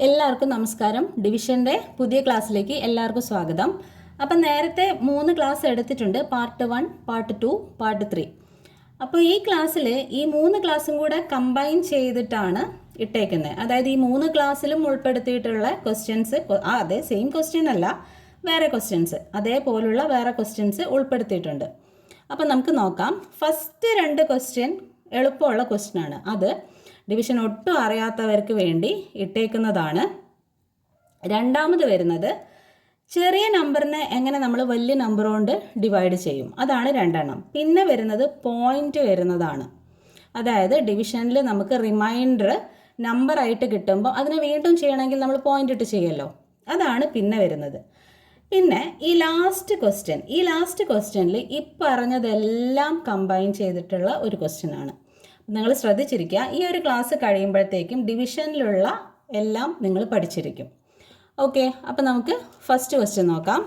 എല്ലാവർക്കും നമസ്കാരം. ഡിവിഷൻ്റെ പുതിയ ക്ലാസ്സിലേക്ക് എല്ലാവർക്കും സ്വാഗതം. അപ്പം നേരത്തെ 3 ക്ലാസ് എടുത്തിട്ടുണ്ട്, പാർട്ട് 1, പാർട്ട് 2, പാർട്ട് 3. അപ്പോൾ ഈ ക്ലാസ്സിൽ ഈ 3 ക്ലാസ്സും കൂടെ കമ്പൈൻ ചെയ്തിട്ടാണ് ഇട്ടേക്കുന്നത്. അതായത് ഈ 3 ക്ലാസ്സിലും ഉൾപ്പെടുത്തിയിട്ടുള്ള ക്വസ്റ്റ്യൻസ്, അതെ സെയിം ക്വസ്റ്റ്യൻ അല്ല, വേറെ ക്വസ്റ്റ്യൻസ്, അതേപോലുള്ള വേറെ ക്വസ്റ്റ്യൻസ് ഉൾപ്പെടുത്തിയിട്ടുണ്ട്. അപ്പം നമുക്ക് നോക്കാം. ഫസ്റ്റ് 2 ക്വസ്റ്റ്യൻ എളുപ്പമുള്ള ക്വസ്റ്റ്യനാണ്. അത് ഡിവിഷൻ ഒട്ടും അറിയാത്തവർക്ക് വേണ്ടി ഇട്ടേക്കുന്നതാണ്. രണ്ടാമത് വരുന്നത് ചെറിയ നമ്പറിനെ എങ്ങനെ നമ്മൾ വലിയ നമ്പർ കൊണ്ട് ഡിവൈഡ് ചെയ്യും, അതാണ് 2 പിന്നെ വരുന്നത് പോയിന്റ് വരുന്നതാണ്. അതായത് ഡിവിഷനിൽ നമുക്ക് റിമൈൻഡർ നമ്പറായിട്ട് കിട്ടുമ്പോൾ അതിനെ വീണ്ടും ചെയ്യണമെങ്കിൽ നമ്മൾ പോയിന്റ് ഇട്ട് ചെയ്യുമല്ലോ, അതാണ് പിന്നെ വരുന്നത്. പിന്നെ ഈ ലാസ്റ്റ് ക്വസ്റ്റ്യനിൽ ഈ പറഞ്ഞതെല്ലാം കമ്പൈൻ ചെയ്തിട്ടുള്ള ഒരു ക്വസ്റ്റ്യനാണ്. നിങ്ങൾ ശ്രദ്ധിച്ചിരിക്കുക. ഈ ഒരു ക്ലാസ് കഴിയുമ്പോഴത്തേക്കും ഡിവിഷനിലുള്ള എല്ലാം നിങ്ങൾ പഠിച്ചിരിക്കും. ഓക്കെ, അപ്പം നമുക്ക് ഫസ്റ്റ് ക്വസ്റ്റ്യൻ നോക്കാം.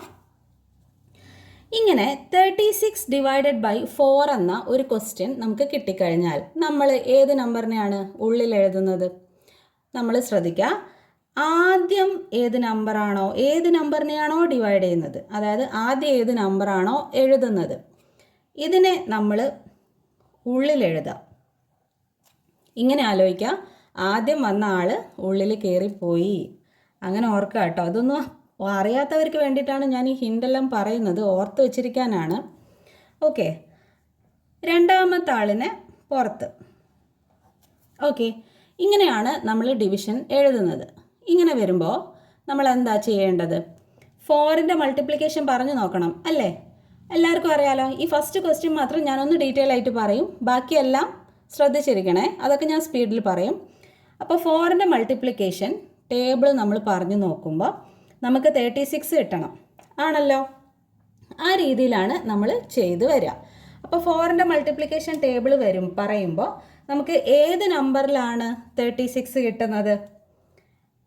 ഇങ്ങനെ 36 ഡിവൈഡഡ് ബൈ 4 എന്ന ഒരു ക്വസ്റ്റ്യൻ നമുക്ക് കിട്ടിക്കഴിഞ്ഞാൽ നമ്മൾ ഏത് നമ്പറിനെയാണ് ഉള്ളിൽ എഴുതുന്നത്? നമ്മൾ ശ്രദ്ധിക്കുക. ആദ്യം ഏത് നമ്പറിനെയാണോ ഡിവൈഡ് ചെയ്യുന്നത്, അതായത് ആദ്യം ഏത് നമ്പറാണോ എഴുതുന്നത്, ഇതിനെ നമ്മൾ ഉള്ളിൽ എഴുതാം. ഇങ്ങനെ ആലോചിക്കുക. ആദ്യം വന്ന ആൾ ഉള്ളിൽ കയറിപ്പോയി, അങ്ങനെ ഓർക്കുക കേട്ടോ. അതൊന്നും അറിയാത്തവർക്ക് വേണ്ടിയിട്ടാണ് ഞാൻ ഈ ഹിൻ്റെല്ലാം പറയുന്നത്, ഓർത്ത് വെച്ചിരിക്കാനാണ്. ഓക്കെ, രണ്ടാമത്തെ ആളിനെ പുറത്ത്. ഓക്കെ, ഇങ്ങനെയാണ് നമ്മൾ ഡിവിഷൻ എഴുതുന്നത്. ഇങ്ങനെ വരുമ്പോൾ നമ്മൾ എന്താ ചെയ്യേണ്ടത്? 4ൻ്റെ മൾട്ടിപ്ലിക്കേഷൻ പറഞ്ഞു നോക്കണം അല്ലേ? എല്ലാവർക്കും അറിയാലോ. ഈ ഫസ്റ്റ് ക്വസ്റ്റ്യൻ മാത്രം ഞാനൊന്ന് ഡീറ്റെയിൽ ആയിട്ട് പറയും, ബാക്കിയെല്ലാം ശ്രദ്ധിച്ചിരിക്കണേ, അതൊക്കെ ഞാൻ സ്പീഡിൽ പറയും. അപ്പോൾ 4ൻ്റെ മൾട്ടിപ്ലിക്കേഷൻ ടേബിൾ നമ്മൾ പറഞ്ഞു നോക്കുമ്പോൾ നമുക്ക് 36 കിട്ടണം, ആണല്ലോ? ആ രീതിയിലാണ് നമ്മൾ ചെയ്തു വരിക. അപ്പോൾ 4ൻ്റെ മൾട്ടിപ്ലിക്കേഷൻ ടേബിൾ പറയുമ്പോൾ നമുക്ക് ഏത് നമ്പറിലാണ് 36 കിട്ടുന്നത്?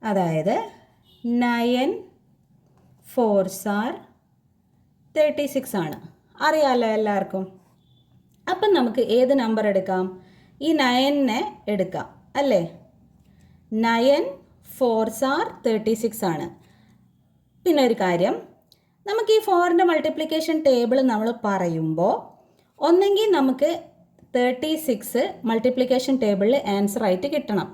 അതായത് 9 4s are 36 ആണ്, അറിയാമല്ലോ എല്ലാവർക്കും. അപ്പം നമുക്ക് ഏത് നമ്പർ എടുക്കാം? ഈ 9നെ എടുക്കാം അല്ലേ? 9 4s are 36 ആണ്. പിന്നെ ഒരു കാര്യം, നമുക്ക് ഈ 4ൻ്റെ മൾട്ടിപ്ലിക്കേഷൻ ടേബിൾ നമ്മൾ പറയുമ്പോൾ ഒന്നെങ്കിൽ നമുക്ക് 36 മൾട്ടിപ്ലിക്കേഷൻ ടേബിളിൽ ആൻസർ ആയിട്ട് കിട്ടണം,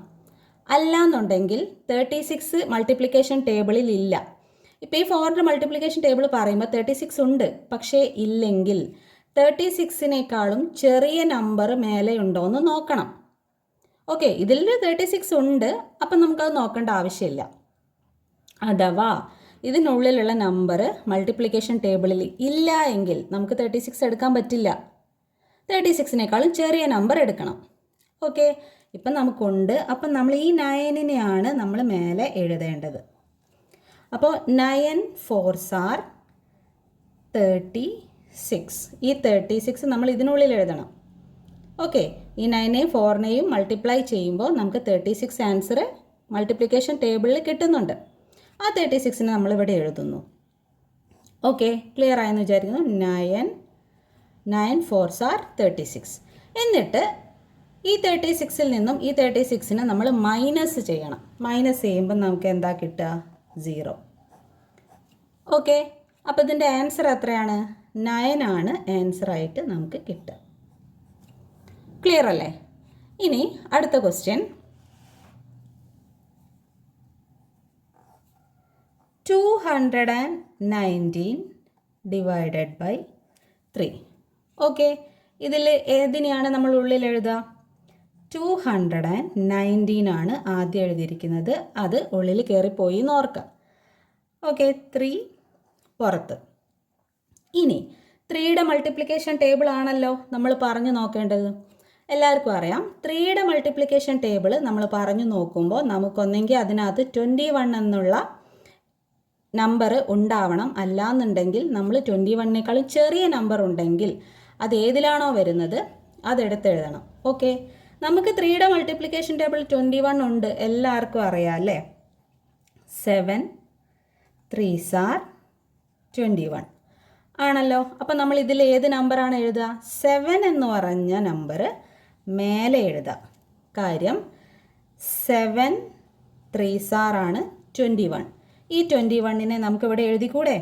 അല്ലാന്നുണ്ടെങ്കിൽ 36 മൾട്ടിപ്ലിക്കേഷൻ ടേബിളിൽ ഇല്ല. ഇപ്പോൾ ഈ 4ൻ്റെ മൾട്ടിപ്ലിക്കേഷൻ ടേബിൾ പറയുമ്പോൾ 36 ഉണ്ട്, പക്ഷേ ഇല്ലെങ്കിൽ 36നേക്കാളും ചെറിയ നമ്പർ മേലെ ഉണ്ടോ എന്ന് നോക്കണം. ഓക്കെ, ഇതിൽ 36 ഉണ്ട്, അപ്പം നമുക്കത് നോക്കേണ്ട ആവശ്യമില്ല. അഥവാ ഇതിനുള്ളിലുള്ള നമ്പർ മൾട്ടിപ്ലിക്കേഷൻ ടേബിളിൽ ഇല്ല എങ്കിൽ നമുക്ക് 36 എടുക്കാൻ പറ്റില്ല, 36നേക്കാളും ചെറിയ നമ്പർ എടുക്കണം. ഓക്കെ, ഇപ്പം നമുക്കുണ്ട്. അപ്പം നമ്മൾ ഈ 9നെയാണ് നമ്മൾ മേലെ എഴുതേണ്ടത്. അപ്പോൾ 9 4s are 36. ഈ 36 നമ്മൾ ഇതിനുള്ളിൽ എഴുതണം. ഓക്കെ, ഈ 9നെയും 4നെയും മൾട്ടിപ്ലൈ ചെയ്യുമ്പോൾ നമുക്ക് 36 ആൻസർ മൾട്ടിപ്ലിക്കേഷൻ ടേബിളിൽ കിട്ടുന്നുണ്ട്. ആ 36നെ നമ്മളിവിടെ എഴുതുന്നു. ഓക്കെ, ക്ലിയർ ആയെന്ന് വിചാരിക്കുന്നു. 9 4s are 36. എന്നിട്ട് ഈ 36ൽ നിന്നും ഈ 36നെ നമ്മൾ മൈനസ് ചെയ്യണം. മൈനസ് ചെയ്യുമ്പോൾ നമുക്ക് എന്താ കിട്ടുക? 0. ഓക്കെ, അപ്പോൾ ഇതിൻ്റെ ആൻസർ എത്രയാണ്? 9 ആണ് ആൻസറായിട്ട് നമുക്ക് കിട്ടുക. ക്ലിയർ അല്ലേ? ഇനി അടുത്ത ക്വസ്റ്റ്യൻ. 219 divided by 3. ഓക്കെ, ഇതിൽ ഏതിനെയാണ് നമ്മൾ ഉള്ളിൽ എഴുതുക? 219 ആണ് ആദ്യം എഴുതിയിരിക്കുന്നത്, അത് ഉള്ളിൽ കയറിപ്പോയി എന്ന് ഓർക്കുക. ഓക്കെ, 3 പുറത്ത്. ഇനി 3യുടെ മൾട്ടിപ്ലിക്കേഷൻ ടേബിൾ ആണല്ലോ നമ്മൾ പറഞ്ഞു നോക്കേണ്ടത്. എല്ലാവർക്കും അറിയാം, 3യുടെ മൾട്ടിപ്ലിക്കേഷൻ ടേബിൾ നമ്മൾ പറഞ്ഞു നോക്കുമ്പോൾ നമുക്കൊന്നെങ്കിൽ അതിനകത്ത് 21 എന്നുള്ള നമ്പർ ഉണ്ടാവണം, അല്ലാന്നുണ്ടെങ്കിൽ നമ്മൾ 21നേക്കാളും ചെറിയ നമ്പർ ഉണ്ടെങ്കിൽ അത് ഏതിലാണോ വരുന്നത് അതെടുത്തെഴുതണം. ഓക്കെ, നമുക്ക് 3യുടെ മൾട്ടിപ്ലിക്കേഷൻ ടേബിൾ 21 ഉണ്ട്, എല്ലാവർക്കും അറിയാം അല്ലേ? 7 3s are 21 ആണല്ലോ. അപ്പം നമ്മൾ ഇതിൽ ഏത് നമ്പറാണ് എഴുതുക? 7 എന്ന് പറഞ്ഞ നമ്പർ മേലെ എഴുതുക. കാര്യം 7 3s ആണ് 21. ഈ 21നെ നമുക്കിവിടെ എഴുതിക്കൂടെ?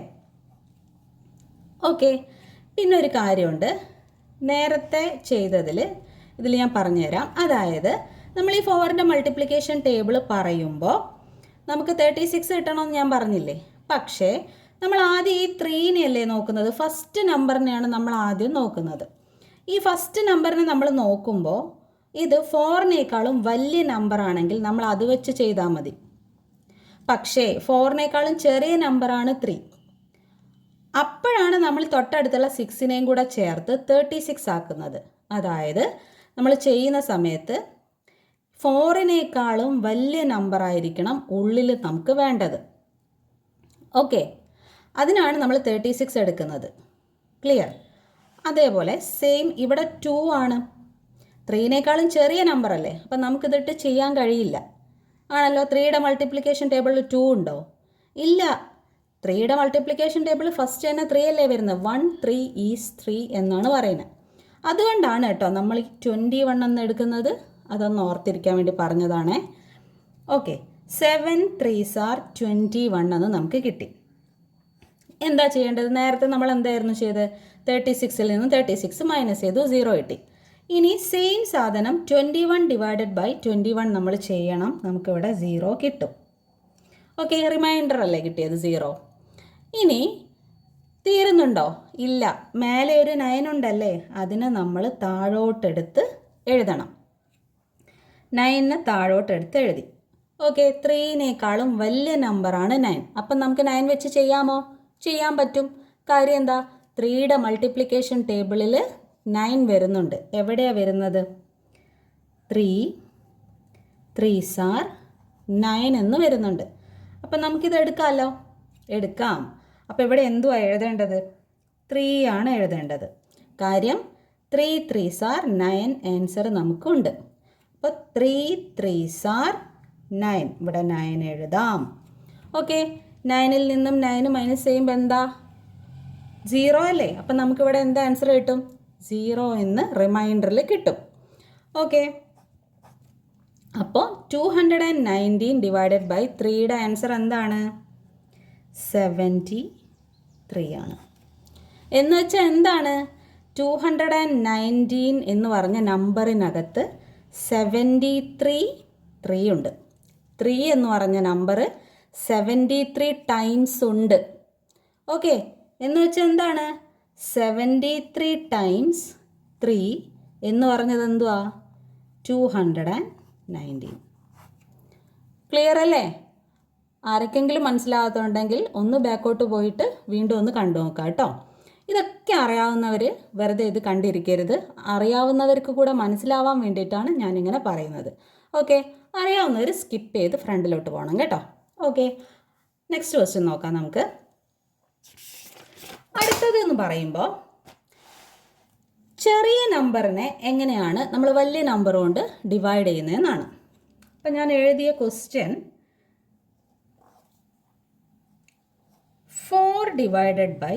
ഓക്കെ. പിന്നെ ഒരു കാര്യമുണ്ട്, നേരത്തെ ചെയ്തതിൽ ഇതിൽ ഞാൻ പറഞ്ഞുതരാം. അതായത് നമ്മൾ ഈ 4ൻ്റെ മൾട്ടിപ്ലിക്കേഷൻ ടേബിൾ പറയുമ്പോൾ നമുക്ക് 36 കിട്ടണമെന്ന് ഞാൻ പറഞ്ഞില്ലേ? പക്ഷേ നമ്മൾ ആദ്യം ഈ 3നെയല്ലേ നോക്കുന്നത്, ഫസ്റ്റ് നമ്പറിനെയാണ് നമ്മൾ ആദ്യം നോക്കുന്നത്. ഈ ഫസ്റ്റ് നമ്പറിനെ നമ്മൾ നോക്കുമ്പോൾ ഇത് 4നേക്കാളും വലിയ നമ്പർ ആണെങ്കിൽ നമ്മൾ അത് വെച്ച് ചെയ്താൽ മതി. പക്ഷേ 4നേക്കാളും ചെറിയ നമ്പറാണ് 3. അപ്പോഴാണ് നമ്മൾ തൊട്ടടുത്തുള്ള 6നെയും കൂടെ ചേർത്ത് 36 ആക്കുന്നത്. അതായത് നമ്മൾ ചെയ്യുന്ന സമയത്ത് 4നേക്കാളും വലിയ നമ്പറായിരിക്കണം ഉള്ളിൽ നമുക്ക് വേണ്ടത്. ഓക്കെ, അതിനാണ് നമ്മൾ 36 എടുക്കുന്നത്. ക്ലിയർ? അതേപോലെ സെയിം ഇവിടെ 2 ആണ്. 3നേക്കാളും ചെറിയ നമ്പർ അല്ലേ, അപ്പം നമുക്കിതിട്ട് ചെയ്യാൻ കഴിയില്ല. ആണല്ലോ? 3യുടെ മൾട്ടിപ്ലിക്കേഷൻ ടേബിളിൽ 2 ഉണ്ടോ? ഇല്ല. 3യുടെ മൾട്ടിപ്ലിക്കേഷൻ ടേബിൾ ഫസ്റ്റ് തന്നെ 3 അല്ലേ വരുന്നത്. 1 3 ഈസ് 3 എന്നാണ് പറയുന്നത്. അതുകൊണ്ടാണ് കേട്ടോ നമ്മൾ 21 എന്ന് എടുക്കുന്നത്. അതൊന്ന് ഓർത്തിരിക്കാൻ വേണ്ടി പറഞ്ഞതാണേ. ഓക്കെ, 7 3s are 21 എന്ന് നമുക്ക് കിട്ടി. എന്താ ചെയ്യേണ്ടത്? നേരത്തെ നമ്മൾ എന്തായിരുന്നു ചെയ്തത്? 36ൽ നിന്ന് 36 മൈനസ് ചെയ്തു, 0 കിട്ടി. ഇനി സെയിം സാധനം 21 ഡിവൈഡഡ് ബൈ 21 നമ്മൾ ചെയ്യണം. നമുക്കിവിടെ 0 കിട്ടും. ഓക്കെ, റിമൈൻഡർ അല്ലേ കിട്ടിയത് 0. ഇനി തീരുന്നുണ്ടോ? ഇല്ല. മേലെ ഒരു 9 ഉണ്ടല്ലേ, അതിനെ നമ്മൾ താഴോട്ടെടുത്ത് എഴുതണം. 9നെ താഴോട്ടെടുത്ത് എഴുതി. ഓക്കെ, 3നേക്കാളും വലിയ നമ്പറാണ് 9. അപ്പം നമുക്ക് 9 വെച്ച് ചെയ്യാമോ? ചെയ്യാൻ പറ്റും. കാര്യം എന്താ? 3യുടെ മൾട്ടിപ്ലിക്കേഷൻ ടേബിളിൽ 9 വരുന്നുണ്ട്. എവിടെയാണ് വരുന്നത്? 3 3s are 9 എന്ന് വരുന്നുണ്ട്. അപ്പം നമുക്കിത് എടുക്കാമല്ലോ. എടുക്കാം. അപ്പോൾ ഇവിടെ എന്തുവാണ് എഴുതേണ്ടത്? 3 ആണ് എഴുതേണ്ടത്. കാര്യം 3 3s are 9 ആൻസർ നമുക്കുണ്ട്. അപ്പോൾ 3 3s are 9. ഇവിടെ 9 എഴുതാം. ഓക്കെ, 9ൽ നിന്നും 9 മൈനസ് ചെയ്യുമ്പോൾ എന്താ? 0 അല്ലേ? അപ്പം നമുക്കിവിടെ എന്താ ആൻസർ കിട്ടും? 0 എന്ന് റിമൈൻഡറിൽ കിട്ടും. ഓക്കെ, അപ്പോൾ 219 ഡിവൈഡഡ് ബൈ 3യുടെ ആൻസർ എന്താണ്? 73 ആണ്. എന്ന് വെച്ചാൽ എന്താണ്? 219 എന്ന് പറഞ്ഞ നമ്പറിനകത്ത് 73 ഉണ്ട്. 3 എന്ന് പറഞ്ഞ നമ്പർ 73 ടൈംസ് ഉണ്ട്. ഓക്കെ, എന്ന് വെച്ചാൽ എന്താണ്? 73 ടൈംസ് 3 എന്ന് പറഞ്ഞത് എന്തുവാ? 219. ക്ലിയർ അല്ലേ? ആർക്കെങ്കിലും മനസ്സിലാകാത്തുണ്ടെങ്കിൽ ഒന്ന് ബാക്കോട്ട് പോയിട്ട് വീണ്ടും ഒന്ന് കണ്ടു നോക്കാം കേട്ടോ. ഇതൊക്കെ അറിയാവുന്നവർ വെറുതെ ഇത് കണ്ടിരിക്കരുത്. അറിയാവുന്നവർക്ക് കൂടെ മനസ്സിലാവാൻ വേണ്ടിയിട്ടാണ് ഞാനിങ്ങനെ പറയുന്നത്. ഓക്കെ, അറിയാവുന്നവർ സ്കിപ്പ് ചെയ്ത് ഫ്രണ്ടിലോട്ട് പോകണം കേട്ടോ. ഓക്കെ, നെക്സ്റ്റ് ക്വസ്റ്റ്യൻ നോക്കാം നമുക്ക്. അടുത്തത് എന്ന് പറയുമ്പോൾ ചെറിയ നമ്പറിനെ എങ്ങനെയാണ് നമ്മൾ വലിയ നമ്പർ കൊണ്ട് ഡിവൈഡ് ചെയ്യുന്നതെന്നാണ്. അപ്പം ഞാൻ എഴുതിയ ക്വസ്റ്റ്യൻ 4 ഡിവൈഡഡ് ബൈ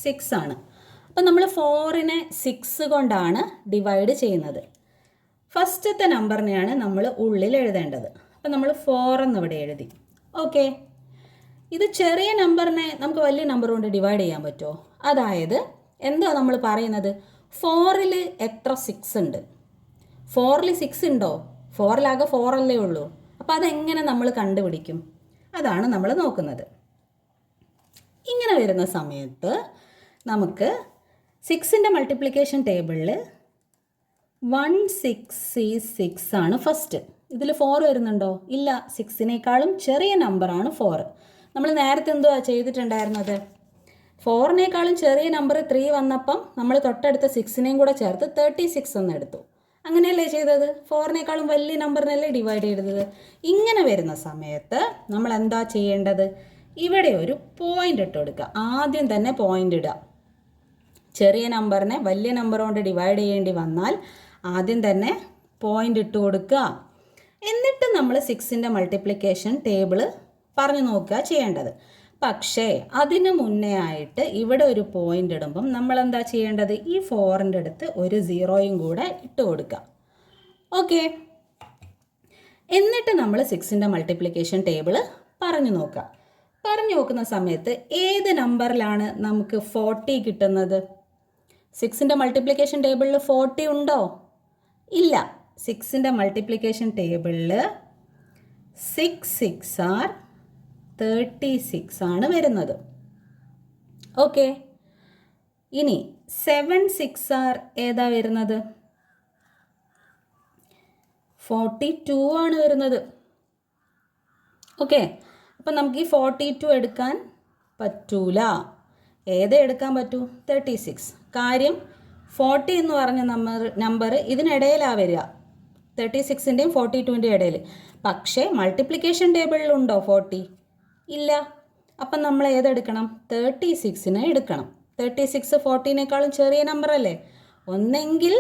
6 ആണ്. അപ്പം നമ്മൾ 4നെ 6 കൊണ്ടാണ് ഡിവൈഡ് ചെയ്യുന്നത്. ഫസ്റ്റത്തെ നമ്പറിനെയാണ് നമ്മൾ ഉള്ളിൽ എഴുതേണ്ടത്. അപ്പം നമ്മൾ 4 എന്നിവിടെ എഴുതി. ഓക്കെ, ഇത് ചെറിയ നമ്പറിനെ നമുക്ക് വലിയ നമ്പർ കൊണ്ട് ഡിവൈഡ് ചെയ്യാൻ പറ്റുമോ? അതായത് എന്താ നമ്മൾ പറയുന്നത്? 4ൽ എത്ര 6 ഉണ്ട്? 4ൽ 6 ഉണ്ടോ? 4ലാകെ 4 അല്ലേ ഉള്ളൂ. അപ്പോൾ അതെങ്ങനെ നമ്മൾ കണ്ടുപിടിക്കും? അതാണ് നമ്മൾ നോക്കുന്നത്. ഇങ്ങനെ വരുന്ന സമയത്ത് നമുക്ക് 6ൻ്റെ മൾട്ടിപ്ലിക്കേഷൻ ടേബിളിൽ 1 6 6 ആണ് ഫസ്റ്റ്. ഇതിൽ 4 വരുന്നുണ്ടോ? ഇല്ല. 6നേക്കാളും ചെറിയ നമ്പറാണ് 4. നമ്മൾ നേരത്തെ എന്തുവാ ചെയ്തിട്ടുണ്ടായിരുന്നത്? 4നേക്കാളും ചെറിയ നമ്പർ 3 വന്നപ്പം നമ്മൾ തൊട്ടടുത്ത 6നെയും കൂടെ ചേർത്ത് 36 എന്ന് എടുത്തു. അങ്ങനെയല്ലേ ചെയ്തത്? 4നേക്കാളും വലിയ നമ്പറിനല്ലേ ഡിവൈഡ് ചെയ്തത്. ഇങ്ങനെ വരുന്ന സമയത്ത് നമ്മൾ എന്താ ചെയ്യേണ്ടത്? ഇവിടെ ഒരു പോയിൻ്റ് ഇട്ട് കൊടുക്കുക. ആദ്യം തന്നെ പോയിൻ്റ് ഇടുക. ചെറിയ നമ്പറിനെ വലിയ നമ്പർ കൊണ്ട് ഡിവൈഡ് ചെയ്യേണ്ടി വന്നാൽ ആദ്യം തന്നെ പോയിൻ്റ് ഇട്ട് കൊടുക്കുക. എന്നിട്ട് നമ്മൾ 6ൻ്റെ മൾട്ടിപ്ലിക്കേഷൻ ടേബിൾ പറഞ്ഞു നോക്കുക ചെയ്യേണ്ടത്. പക്ഷേ അതിന് മുന്നേ ആയിട്ട് ഇവിടെ ഒരു പോയിൻ്റ് ഇടുമ്പം നമ്മൾ എന്താ ചെയ്യേണ്ടത്? ഈ 4ൻ്റെ അടുത്ത് ഒരു 0യും കൂടെ ഇട്ട് കൊടുക്കുക. ഓക്കെ, എന്നിട്ട് നമ്മൾ 6ൻ്റെ മൾട്ടിപ്ലിക്കേഷൻ ടേബിൾ പറഞ്ഞു നോക്കുക. പറഞ്ഞു നോക്കുന്ന സമയത്ത് ഏത് നമ്പറിലാണ് നമുക്ക് 40 കിട്ടുന്നത്? 6ൻ്റെ മൾട്ടിപ്ലിക്കേഷൻ ടേബിളിൽ 40 ഉണ്ടോ? ഇല്ല. 6ൻ്റെ മൾട്ടിപ്ലിക്കേഷൻ ടേബിളിൽ 6 6 ആർ 36 ആണ് വരുന്നത്. ഓക്കെ. ഇനി 7 6 ആർ ഏതാ വരുന്നത്? 42 ആണ് വരുന്നത്. ഓക്കെ. അപ്പം നമുക്ക് ഈ 42 എടുക്കാൻ പറ്റൂല. ഏത് എടുക്കാൻ പറ്റൂ? 36. കാര്യം 40 എന്ന് പറഞ്ഞ നമ്പർ ഇതിനിടയിലാണ് വരിക, 36ൻ്റെയും 42ൻ്റെയും ഇടയിൽ. പക്ഷേ മൾട്ടിപ്ലിക്കേഷൻ ടേബിളിലുണ്ടോ 40? ഇല്ല. അപ്പം നമ്മൾ ഏതെടുക്കണം? 36നെ എടുക്കണം. 36 40നേക്കാളും ചെറിയ നമ്പർ അല്ലേ? ഒന്നെങ്കിൽ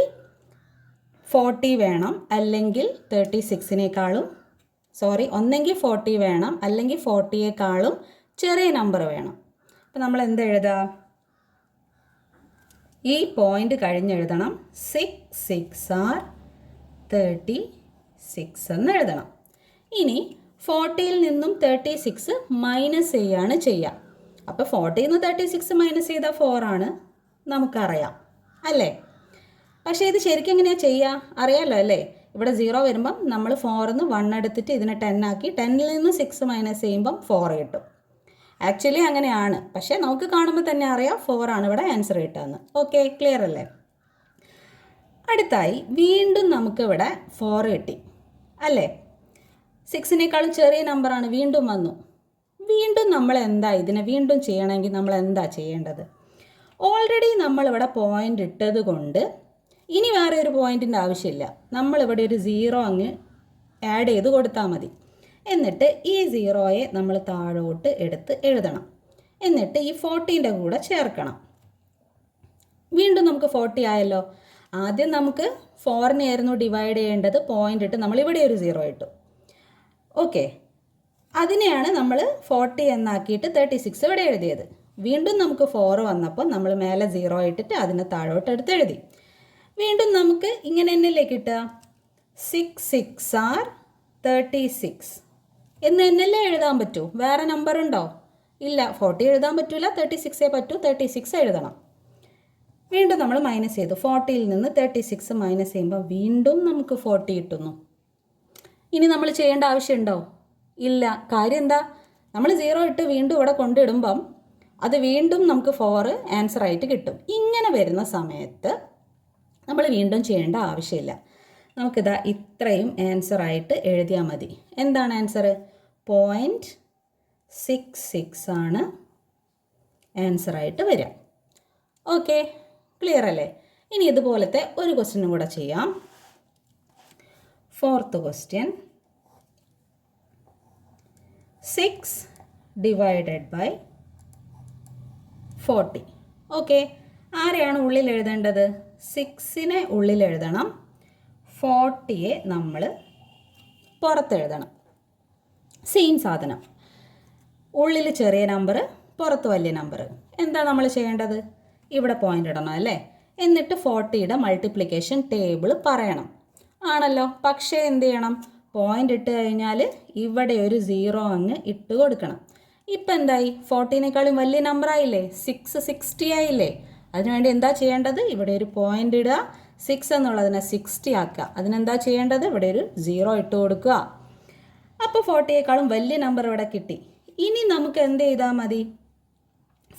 40 വേണം, അല്ലെങ്കിൽ 36നേക്കാളും ഒന്നെങ്കിൽ 40 വേണം, അല്ലെങ്കിൽ 40യേക്കാളും ചെറിയ നമ്പർ വേണം. അപ്പം നമ്മൾ എന്ത് എഴുതുക? ഈ പോയിന്റ് കഴിഞ്ഞെഴുതണം. 6 6 ആർ 36 എന്ന് എഴുതണം. ഇനി 40യിൽ നിന്നും 36 മൈനസ് ചെയ്യാണ് ചെയ്യുക. അപ്പോൾ 40യിൽ നിന്ന് 36 മൈനസ് ചെയ്താൽ 4 ആണ്, നമുക്കറിയാം അല്ലേ? പക്ഷേ ഇത് ശരിക്കും എങ്ങനെയാണ് ചെയ്യുക അറിയാമല്ലോ അല്ലേ? ഇവിടെ 0 വരുമ്പം നമ്മൾ 4ന്ന് 1 എടുത്തിട്ട് ഇതിനെ 10 ആക്കി, 10ൽ നിന്ന് 6 മൈനസ് ചെയ്യുമ്പം 4 കിട്ടും. ആക്ച്വലി അങ്ങനെയാണ്, പക്ഷേ നമുക്ക് കാണുമ്പോൾ തന്നെ അറിയാം 4 ആണ് ഇവിടെ ആൻസർ കിട്ടുകയെന്ന്. ഓക്കെ, ക്ലിയർ അല്ലേ? അടുത്തായി വീണ്ടും നമുക്കിവിടെ 4 കിട്ടി അല്ലേ? 6നേക്കാളും ചെറിയ നമ്പറാണ്, വീണ്ടും വന്നു. വീണ്ടും നമ്മൾ ഇതിനെ വീണ്ടും ചെയ്യണമെങ്കിൽ നമ്മൾ എന്താ ചെയ്യേണ്ടത്? ഓൾറെഡി നമ്മളിവിടെ പോയിൻ്റ് ഇട്ടത് കൊണ്ട് ഇനി വേറെ ഒരു പോയിൻറ്റിൻ്റെ ആവശ്യമില്ല. നമ്മളിവിടെ ഒരു 0 അങ്ങ് ആഡ് ചെയ്ത് കൊടുത്താൽ മതി. എന്നിട്ട് ഈ 0യെ നമ്മൾ താഴോട്ട് എടുത്ത് എഴുതണം. എന്നിട്ട് ഈ 40ൻ്റെ കൂടെ ചേർക്കണം. വീണ്ടും നമുക്ക് 40 ആയല്ലോ. ആദ്യം നമുക്ക് 4നെ ആയിരുന്നു ഡിവൈഡ് ചെയ്യേണ്ടത്, പോയിൻ്റ് ഇട്ട് നമ്മളിവിടെ ഒരു 0 ഇട്ടു. ഓക്കെ, അതിനെയാണ് നമ്മൾ 40 എന്നാക്കിയിട്ട് 36 ഇവിടെ എഴുതിയത്. വീണ്ടും നമുക്ക് 4 വന്നപ്പോൾ നമ്മൾ മേലെ 0 ഇട്ടിട്ട് അതിനെ താഴോട്ട് എടുത്ത് എഴുതി. വീണ്ടും നമുക്ക് ഇങ്ങനെ തന്നെയല്ലേ കിട്ടുക? 6 6 ആർ 36 എന്ന് തന്നെയല്ലേ എഴുതാൻ പറ്റൂ? വേറെ നമ്പർ ഉണ്ടോ? ഇല്ല. 40 എഴുതാൻ പറ്റില്ല, 36 പറ്റൂ. 36 എഴുതണം. വീണ്ടും നമ്മൾ മൈനസ് ചെയ്തു. 40യിൽ നിന്ന് 36 മൈനസ് ചെയ്യുമ്പോൾ വീണ്ടും നമുക്ക് 40 കിട്ടുന്നു. ഇനി നമ്മൾ ചെയ്യേണ്ട ആവശ്യമുണ്ടോ? ഇല്ല. കാര്യം എന്താ? നമ്മൾ 0 ഇട്ട് വീണ്ടും ഇവിടെ കൊണ്ടിടുമ്പം അത് വീണ്ടും നമുക്ക് 4 ആൻസർ ആയിട്ട് കിട്ടും. ഇങ്ങനെ വരുന്ന സമയത്ത് നമ്മൾ വീണ്ടും ചെയ്യേണ്ട ആവശ്യമില്ല. നമുക്കിതാ ഇത്രയും ആൻസർ ആയിട്ട് എഴുതിയാൽ മതി. എന്താണ് ആൻസർ? 0.66 ആണ് ആൻസർ ആയിട്ട് വരിക. ഓക്കെ, ക്ലിയർ അല്ലേ? ഇനി ഇതുപോലത്തെ ഒരു ക്വസ്റ്റ്യനും കൂടെ ചെയ്യാം. 4th question. 6 divided by 40. Okay, ആരെയാണ് ഉള്ളിൽ എഴുതേണ്ടത്? 6നെ ഉള്ളിൽ എഴുതണം, 40യെ നമ്മൾ പുറത്തെഴുതണം. സെയിം സാധനം. ഉള്ളിൽ ചെറിയ നമ്പർ, പുറത്ത് വലിയ നമ്പർ. എന്താ നമ്മൾ ചെയ്യേണ്ടത്? ഇവിടെ പോയിൻ്റ് ഇടണം അല്ലേ? എന്നിട്ട് 40യുടെ മൾട്ടിപ്ലിക്കേഷൻ ടേബിൾ പറയണം. ആണല്ലോ. പക്ഷേ എന്ത് ചെയ്യണം? പോയിൻ്റ് ഇട്ട് കഴിഞ്ഞാൽ ഇവിടെ ഒരു 0 അങ്ങ് ഇട്ട് കൊടുക്കണം. ഇപ്പം എന്തായി? 40നേക്കാളും വലിയ നമ്പർ ആയില്ലേ? 660 ആയില്ലേ? അതിനുവേണ്ടി എന്താ ചെയ്യേണ്ടത്? ഇവിടെ ഒരു പോയിൻ്റ് ഇടുക, 6 എന്നുള്ളതിനെ 60 ആക്കുക. അതിനെന്താ ചെയ്യേണ്ടത്? ഇവിടെ ഒരു 0 ഇട്ട് കൊടുക്കുക. അപ്പോൾ 40യേക്കാളും വലിയ നമ്പർ ഇവിടെ കിട്ടി. ഇനി നമുക്ക് എന്ത് ചെയ്താൽ മതി?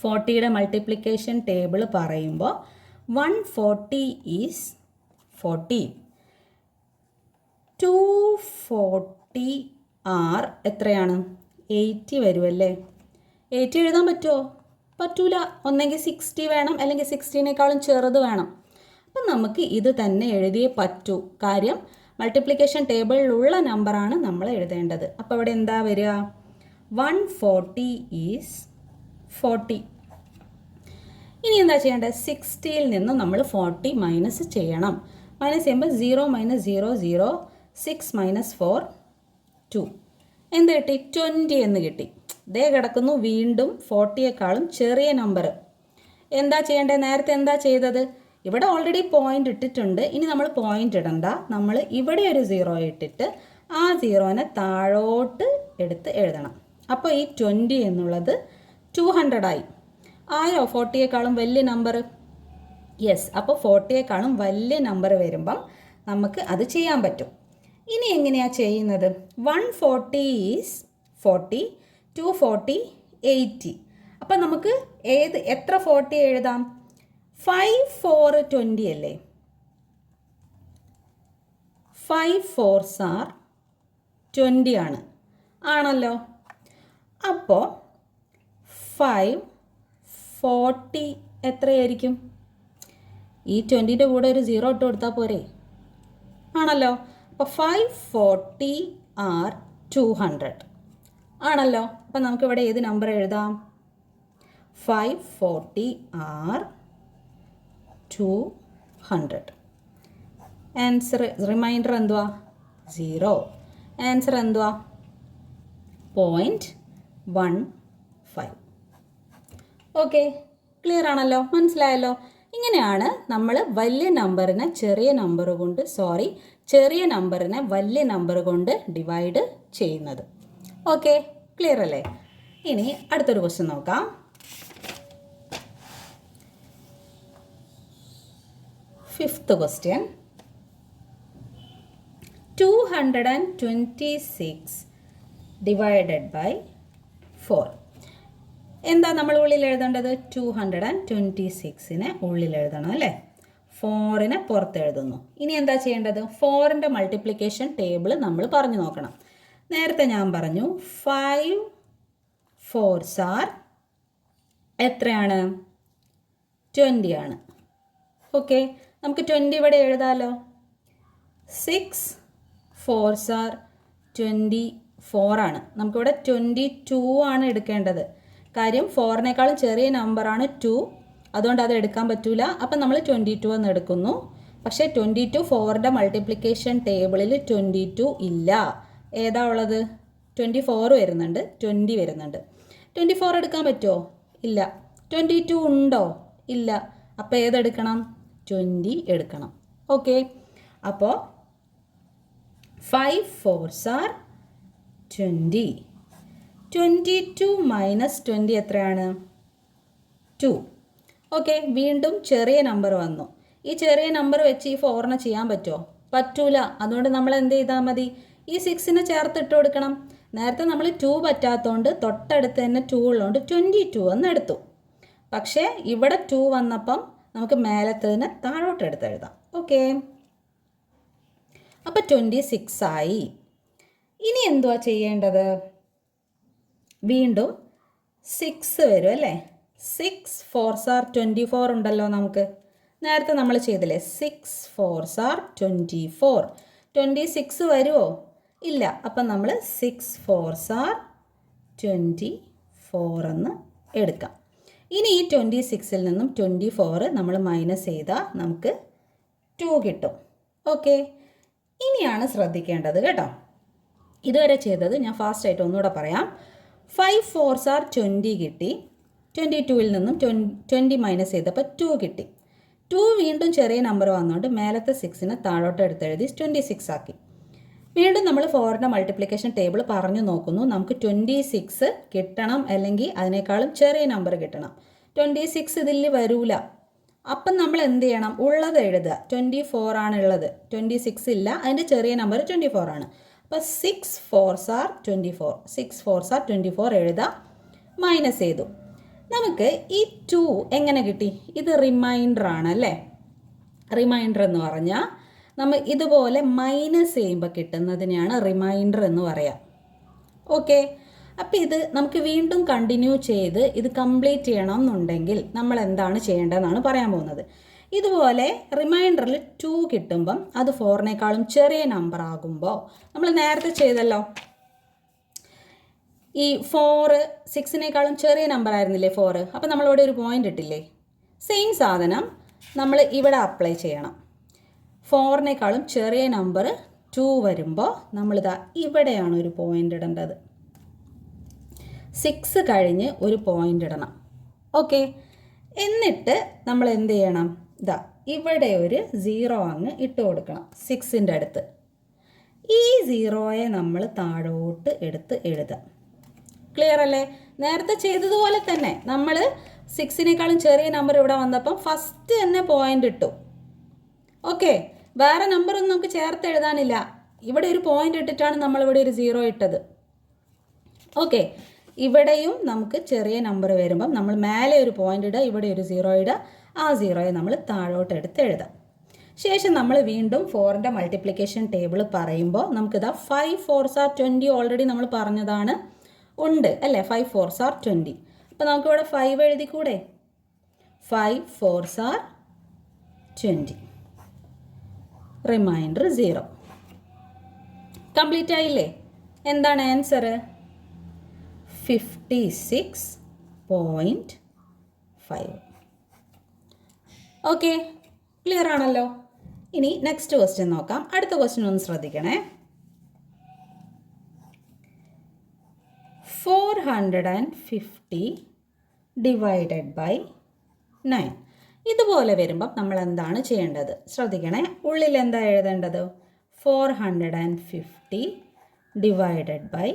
40യുടെ മൾട്ടിപ്ലിക്കേഷൻ ടേബിൾ പറയുമ്പോൾ 140 ഈസ് 40. 240 ആർ എത്രയാണ്? 80 വരുമല്ലേ? 80 എഴുതാൻ പറ്റുമോ? പറ്റൂല. ഒന്നെങ്കിൽ 60 വേണം, അല്ലെങ്കിൽ 60നേക്കാളും ചെറുത് വേണം. അപ്പം നമുക്ക് ഇത് തന്നെ എഴുതിയേ പറ്റൂ. കാര്യം മൾട്ടിപ്ലിക്കേഷൻ ടേബിളിലുള്ള നമ്പറാണ് നമ്മൾ എഴുതേണ്ടത്. അപ്പോൾ ഇവിടെ എന്താ വരിക? 140 ഈസ് 40. ഇനി എന്താ ചെയ്യേണ്ടത്? 60യിൽ നിന്ന് നമ്മൾ 40 മൈനസ് ചെയ്യണം. മൈനസ് ചെയ്യുമ്പോൾ 0 മൈനസ് 0 0, 6 മൈനസ് 4 2. എന്ത് കിട്ടി? 20 എന്ന് കിട്ടി. ദേ കിടക്കുന്നു വീണ്ടും 40യേക്കാളും ചെറിയ നമ്പർ. എന്താ ചെയ്യേണ്ടത്? നേരത്തെ എന്താ ചെയ്തത്? ഇവിടെ ഓൾറെഡി പോയിൻ്റ് ഇട്ടിട്ടുണ്ട്. ഇനി നമ്മൾ പോയിൻ്റ് ഇടണ്ട. നമ്മൾ ഇവിടെ ഒരു 0 ഇട്ടിട്ട് ആ സീറോനെ താഴോട്ട് എടുത്ത് എഴുതണം. അപ്പോൾ ഈ 20 എന്നുള്ളത് 200 ആയി. ആയോ 40യേക്കാളും വലിയ നമ്പർ? യെസ്. അപ്പോൾ 40യേക്കാളും വലിയ നമ്പർ വരുമ്പം നമുക്ക് അത് ചെയ്യാൻ പറ്റും. ഇനി എങ്ങനെയാണ് ചെയ്യുന്നത്? 140 ഈസ് 40, 240 80. അപ്പം നമുക്ക് എത്ര 40 എഴുതാം? 5 4 20 അല്ലേ? 5 4s are 20 ആണ്. ആണല്ലോ. അപ്പോൾ 5 40 എത്രയായിരിക്കും? ഈ 20ൻ്റെ കൂടെ ഒരു 0 ഇട്ട് കൊടുത്താൽ പോരെ? ആണല്ലോ. അപ്പോൾ 5 40 are 200 ആണല്ലോ. അപ്പം നമുക്കിവിടെ ഏത് നമ്പർ എഴുതാം? 5 40 are 200. ആൻസർ റിമൈൻഡർ എന്തുവാ? 0. ആൻസർ എന്തുവാ? 0.15. ഓക്കെ, ക്ലിയർ ആണല്ലോ? മനസ്സിലായല്ലോ? ഇങ്ങനെയാണ് നമ്മൾ വലിയ നമ്പറിനെ ചെറിയ നമ്പർ കൊണ്ട് ഡിവൈഡ് ചെയ്യുന്നത്. ഓക്കെ, ക്ലിയർ അല്ലേ? ഇനി അടുത്തൊരു ക്വസ്റ്റ്യൻ നോക്കാം. 5th question. 226 divided by 4. എന്താ നമ്മൾ ഉള്ളിൽ എഴുതേണ്ടത്? 226നെ ഉള്ളിൽ എഴുതണം അല്ലേ? 4നെ പുറത്ത് എഴുതുന്നു. ഇനി എന്താ ചെയ്യേണ്ടത്? 4ൻ്റെ മൾട്ടിപ്ലിക്കേഷൻ ടേബിൾ നമ്മൾ പറഞ്ഞു നോക്കണം. നേരത്തെ ഞാൻ പറഞ്ഞു 5 4s are എത്രയാണ്? 20 ആണ്. ഓക്കെ, നമുക്ക് 20 ഇവിടെ എഴുതാമല്ലോ. 6 4s are 24 ആണ്. നമുക്കിവിടെ 22 ആണ് എടുക്കേണ്ടത്. കാര്യം 4നേക്കാളും ചെറിയ നമ്പറാണ് 2, അതുകൊണ്ട് അത് എടുക്കാൻ പറ്റില്ല. അപ്പം നമ്മൾ 22 എന്ന് എടുക്കുന്നു. പക്ഷേ 22 4ൻ്റെ മൾട്ടിപ്ലിക്കേഷൻ ടേബിളിൽ 22 ഇല്ല. ഏതാ ഉള്ളത്? 24 വരുന്നുണ്ട്, 20 വരുന്നുണ്ട്. 24 എടുക്കാൻ പറ്റുമോ? ഇല്ല. 22 ഉണ്ടോ? ഇല്ല. അപ്പോൾ ഏതെടുക്കണം? 20 എടുക്കണം. ഓക്കെ, അപ്പോൾ 5 4s are 20. 22 മൈനസ് 20 എത്രയാണ്? 2. ഓക്കെ, വീണ്ടും ചെറിയ നമ്പർ വന്നു. ഈ ചെറിയ നമ്പർ വെച്ച് ഈ 4നെ ചെയ്യാൻ പറ്റുമോ? പറ്റൂല. അതുകൊണ്ട് നമ്മൾ എന്ത് ചെയ്താൽ മതി? ഈ 6നെ ചേർത്ത് ഇട്ട് കൊടുക്കണം. നേരത്തെ നമ്മൾ 2 പറ്റാത്തതുകൊണ്ട് തൊട്ടടുത്ത് തന്നെ 2 ഉള്ളതുകൊണ്ട് 22 എന്ന് എടുത്തു. പക്ഷേ ഇവിടെ 2 വന്നപ്പം നമുക്ക് മേലത്തതിനെ താഴോട്ട് എടുത്ത് എഴുതാം. ഓക്കെ, അപ്പോൾ 26 ആയി. ഇനി എന്തുവാ ചെയ്യേണ്ടത്? വീണ്ടും 6 വരും അല്ലേ? 6 4s are 24 ഉണ്ടല്ലോ നമുക്ക്. നേരത്തെ നമ്മൾ ചെയ്തില്ലേ? 6 4s are 24. 26 വരുമോ? ഇല്ല. അപ്പം നമ്മൾ 6 4s are 24 എന്ന് എടുക്കാം. ഇനി ഈ 26ൽ നിന്നും 24 നമ്മൾ മൈനസ് ചെയ്താൽ നമുക്ക് 2 കിട്ടും. ഓക്കെ, ഇനിയാണ് ശ്രദ്ധിക്കേണ്ടത് കേട്ടോ. ഇതുവരെ ചെയ്തത് ഞാൻ ഫാസ്റ്റായിട്ട് ഒന്നുകൂടെ പറയാം. 5 4s are 20 കിട്ടി. 22ൽ നിന്നും 20 മൈനസ് ചെയ്തപ്പോൾ 2 കിട്ടി. 2 വീണ്ടും ചെറിയ നമ്പർ വന്നുകൊണ്ട് മേലത്തെ 6നെ താഴോട്ട് എടുത്തെഴുതി 26 ആക്കി. വീണ്ടും നമ്മൾ 4ൻ്റെ മൾട്ടിപ്ലിക്കേഷൻ ടേബിൾ പറഞ്ഞു നോക്കുന്നു. നമുക്ക് 26 കിട്ടണം, അല്ലെങ്കിൽ അതിനേക്കാളും ചെറിയ നമ്പർ കിട്ടണം. 26 ഇതിൽ വരൂല. അപ്പം നമ്മൾ എന്ത് ചെയ്യണം? ഉള്ളത് എഴുതുക. 24 ആണുള്ളത്, 26 ഇല്ല. അതിൻ്റെ ചെറിയ നമ്പർ 24 ആണ്. അപ്പോൾ 6 4s are 24. 6 4s are 24 എഴുതുക. മൈനസ് ചെയ്തു. നമുക്ക് ഈ 2 എങ്ങനെ കിട്ടി? ഇത് റിമൈൻഡർ ആണല്ലേ? റിമൈൻഡർ എന്ന് പറഞ്ഞാൽ നമ്മൾ ഇതുപോലെ മൈനസ് ചെയ്യുമ്പോൾ കിട്ടുന്നതിനെയാണ് റിമൈൻഡർ എന്ന് പറയാം. ഓക്കെ, അപ്പോൾ ഇത് നമുക്ക് വീണ്ടും കണ്ടിന്യൂ ചെയ്ത് ഇത് കംപ്ലീറ്റ് ചെയ്യണം എന്നുണ്ടെങ്കിൽ നമ്മൾ എന്താണ് ചെയ്യേണ്ടതെന്നാണ് പറയാൻ പോകുന്നത്. ഇതുപോലെ റിമൈൻഡറിൽ 2 കിട്ടുമ്പം അത് 4നേക്കാളും ചെറിയ നമ്പർ ആകുമ്പോൾ നമ്മൾ നേരത്തെ ചെയ്തല്ലോ, ഈ 4 6നേക്കാളും ചെറിയ നമ്പർ ആയിരുന്നില്ലേ 4? അപ്പോൾ നമ്മളിവിടെ ഒരു പോയിൻ്റ് ഇട്ടില്ലേ? സെയിം സാധനം നമ്മൾ ഇവിടെ അപ്ലൈ ചെയ്യണം. 4നേക്കാളും ചെറിയ നമ്പർ 2 വരുമ്പോൾ നമ്മളിതാ ഇവിടെയാണ് ഒരു പോയിൻ്റ് ഇടേണ്ടത്. 6 കഴിഞ്ഞ് ഒരു പോയിൻ്റ് ഇടണം. ഓക്കെ, എന്നിട്ട് നമ്മൾ എന്ത് ചെയ്യണം? ഇതാ ഇവിടെ ഒരു 0 അങ്ങ് ഇട്ട് കൊടുക്കണം 6ൻ്റെ അടുത്ത്. ഈ സീറോയെ നമ്മൾ താഴോട്ട് എടുത്ത് എഴുതാം. ക്ലിയർ അല്ലേ? നേരത്തെ ചെയ്തതുപോലെ തന്നെ നമ്മൾ 6-നേക്കാളും ചെറിയ നമ്പർ ഇവിടെ വന്നപ്പം ഫസ്റ്റ് തന്നെ പോയിന്റ് ഇട്ടു. ഓക്കെ, വേറെ നമ്പറൊന്നും നമുക്ക് ചേർത്ത് എഴുതാനില്ല. ഇവിടെ ഒരു പോയിന്റ് ഇട്ടിട്ടാണ് നമ്മളിവിടെ ഒരു 0 ഇട്ടത്. ഓക്കെ, ഇവിടെയും നമുക്ക് ചെറിയ നമ്പർ വരുമ്പം നമ്മൾ മേലെ ഒരു പോയിന്റ് ഇടുക, ഇവിടെ ഒരു 0 ഇടുക. ആ 0യെ നമ്മൾ താഴോട്ട് എടുത്ത് എഴുതാം. ശേഷം നമ്മൾ വീണ്ടും 4ൻ്റെ മൾട്ടിപ്ലിക്കേഷൻ ടേബിൾ പറയുമ്പോൾ നമുക്കിതാ 5 4s are 20 ഓൾറെഡി നമ്മൾ പറഞ്ഞതാണ്, ഉണ്ട് അല്ലേ? 5 4s are 20. അപ്പോൾ നമുക്കിവിടെ 5 എഴുതിക്കൂടെ? 5 4s are 20. റിമൈൻഡർ 0. കംപ്ലീറ്റ് ആയില്ലേ? എന്താണ് ആൻസർ? 56.5. ഓക്കെ, ക്ലിയർ ആണല്ലോ? ഇനി നെക്സ്റ്റ് ക്വസ്റ്റ്യൻ നോക്കാം. അടുത്ത ക്വസ്റ്റ്യൻ ഒന്ന് ശ്രദ്ധിക്കണേ. 450 ഡിവൈഡഡ് ബൈ 9. ഇതുപോലെ വരുമ്പം നമ്മൾ എന്താണ് ചെയ്യേണ്ടത്? ശ്രദ്ധിക്കണേ. ഉള്ളിൽ എന്താ എഴുതേണ്ടത്? 450 ഡിവൈഡഡ് ബൈ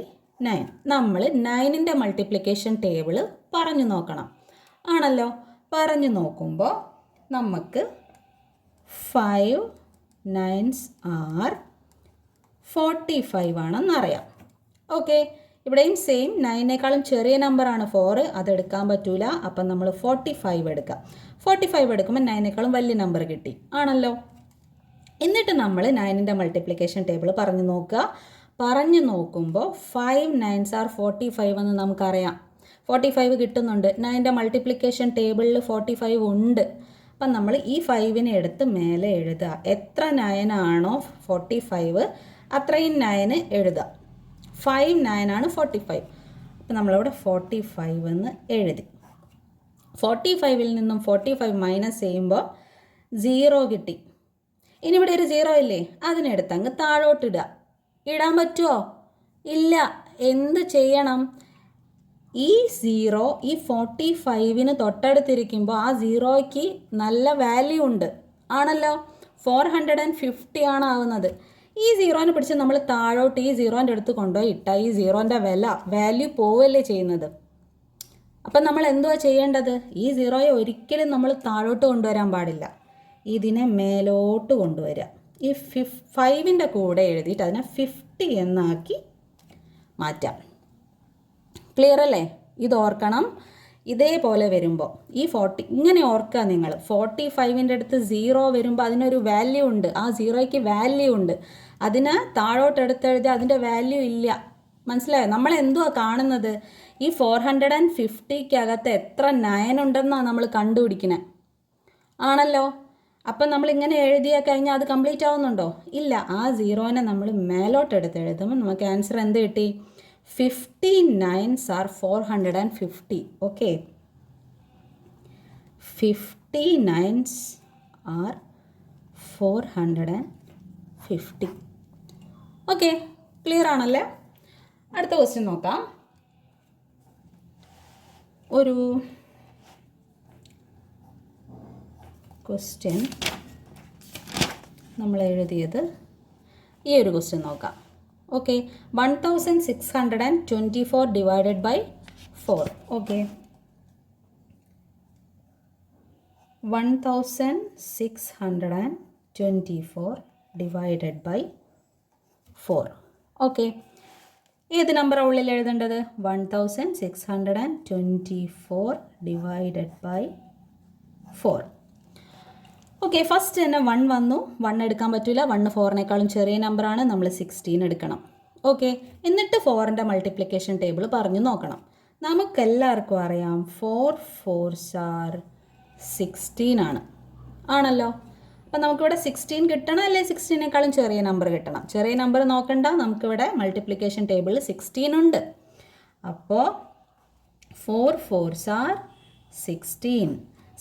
9. നമ്മൾ 9ൻ്റെ മൾട്ടിപ്ലിക്കേഷൻ ടേബിൾ പറഞ്ഞു നോക്കണം. ആണല്ലോ? പറഞ്ഞു നോക്കുമ്പോൾ നമുക്ക് 5 9s are 45 ആണെന്നറിയാം. ഓക്കെ, ഇവിടെയും സെയിം 9-നേക്കാളും ചെറിയ നമ്പറാണ് 4, അതെടുക്കാൻ പറ്റൂല. അപ്പം നമ്മൾ 45 എടുക്കാം. 45 എടുക്കുമ്പോൾ 9-നേക്കാളും വലിയ നമ്പർ കിട്ടി. ആണല്ലോ? എന്നിട്ട് നമ്മൾ 9ൻ്റെ മൾട്ടിപ്ലിക്കേഷൻ ടേബിൾ പറഞ്ഞു നോക്കുക. പറഞ്ഞു നോക്കുമ്പോൾ 5 9s are 45 എന്ന് നമുക്കറിയാം. 45 കിട്ടുന്നുണ്ട്. 9ൻ്റെ മൾട്ടിപ്ലിക്കേഷൻ ടേബിളിൽ 45 ഉണ്ട്. അപ്പം നമ്മൾ ഈ 5നെ എടുത്ത് മേലെ എഴുതുക. എത്ര 9 ആണോ 45 അത്രയും 9 എഴുതുക. 5 9 ആണ് 45. അപ്പം നമ്മളിവിടെ 45 എന്ന് എഴുതി. 45-ൽ നിന്നും 45 മൈനസ് ചെയ്യുമ്പോൾ 0 കിട്ടി. ഇനി ഇവിടെ ഒരു 0 ഇല്ലേ? അതിനെടുത്ത് അങ്ങ് താഴോട്ടിടുക. ഇടാൻ പറ്റുമോ? ഇല്ല. എന്ത് ചെയ്യണം? ഈ 0 ഈ 45-ന് തൊട്ടടുത്തിരിക്കുമ്പോൾ ആ 0യ്ക്ക് നല്ല വാല്യൂ ഉണ്ട്. ആണല്ലോ? 450 ആണ് ആവുന്നത്. ഈ 0നെ പിടിച്ച് നമ്മൾ താഴോട്ട് ഈ 0ൻ്റെ അടുത്ത് കൊണ്ടുപോയി ഇട്ടാൽ ഈ 0ൻ്റെ വാല്യൂ പോവല്ലേ ചെയ്യുന്നത്. അപ്പം നമ്മൾ എന്തുവാ ചെയ്യേണ്ടത്? ഈ 0യെ ഒരിക്കലും നമ്മൾ താഴോട്ട് കൊണ്ടുവരാൻ പാടില്ല. ഇതിനെ മേലോട്ട് കൊണ്ടുവരിക. ഈ 5ൻ്റെ കൂടെ എഴുതിയിട്ട് അതിനെ 50 എന്നാക്കി മാറ്റാം. ക്ലിയർ അല്ലേ? ഇത് ഓർക്കണം. ഇതേപോലെ വരുമ്പോൾ ഈ 40 ഇങ്ങനെ ഓർക്കുക നിങ്ങൾ. 45ൻ്റെ അടുത്ത് 0 വരുമ്പോൾ അതിനൊരു വാല്യൂ ഉണ്ട്. ആ 0യ്ക്ക് വാല്യൂ ഉണ്ട്. അതിന് താഴോട്ട് എടുത്തെഴുതി അതിൻ്റെ വാല്യൂ ഇല്ല. മനസ്സിലായോ? നമ്മൾ എന്തുവാ കാണുന്നത്? ഈ 450-ക്കകത്ത് എത്ര 9 ഉണ്ടെന്നാണ് നമ്മൾ കണ്ടുപിടിക്കുന്നത്. ആണല്ലോ? അപ്പം നമ്മളിങ്ങനെ എഴുതിയാൽ കഴിഞ്ഞാൽ അത് കംപ്ലീറ്റ് ആവുന്നുണ്ടോ? ഇല്ല. ആ 0നെ നമ്മൾ മേലോട്ട് എടുത്ത് എഴുതുമ്പോൾ നമുക്ക് ആൻസർ എന്ത് കിട്ടി? 59s are 450. Okay, 59s are 450. Okay, clear ആണല്ലേ? അടുത്ത ക്വസ്റ്റ്യൻ നോക്കാം. ഒരു ക്വസ്റ്റ്യൻ നമ്മൾ എഴുതിയത് ഈ ഒരു ക്വസ്റ്റ്യൻ നോക്കാം. Okay, 1624 divided by 4. Okay, 1624 divided by 4. Okay, ഏത് നമ്പറാണ് ഉള്ളിൽ എഴുതേണ്ടത്? 1624 ഡിവൈഡഡ് ബൈ 4. ഓക്കെ, ഫസ്റ്റ് തന്നെ 1 വന്നു. 1 എടുക്കാൻ പറ്റില്ല. 1 4-നേക്കാളും ചെറിയ നമ്പറാണ്. നമ്മൾ 16 എടുക്കണം. ഓക്കെ, എന്നിട്ട് 4ൻ്റെ മൾട്ടിപ്ലിക്കേഷൻ ടേബിൾ പറഞ്ഞു നോക്കണം. നമുക്കെല്ലാവർക്കും അറിയാം 4 4s are 16 ആണ്. ആണല്ലോ? അപ്പം നമുക്കിവിടെ 16 കിട്ടണം അല്ലേ? 16-നേക്കാളും ചെറിയ നമ്പർ കിട്ടണം. ചെറിയ നമ്പർ നോക്കണ്ട, നമുക്കിവിടെ മൾട്ടിപ്ലിക്കേഷൻ ടേബിളിൽ 16 ഉണ്ട്. അപ്പോൾ 4 4s are 16.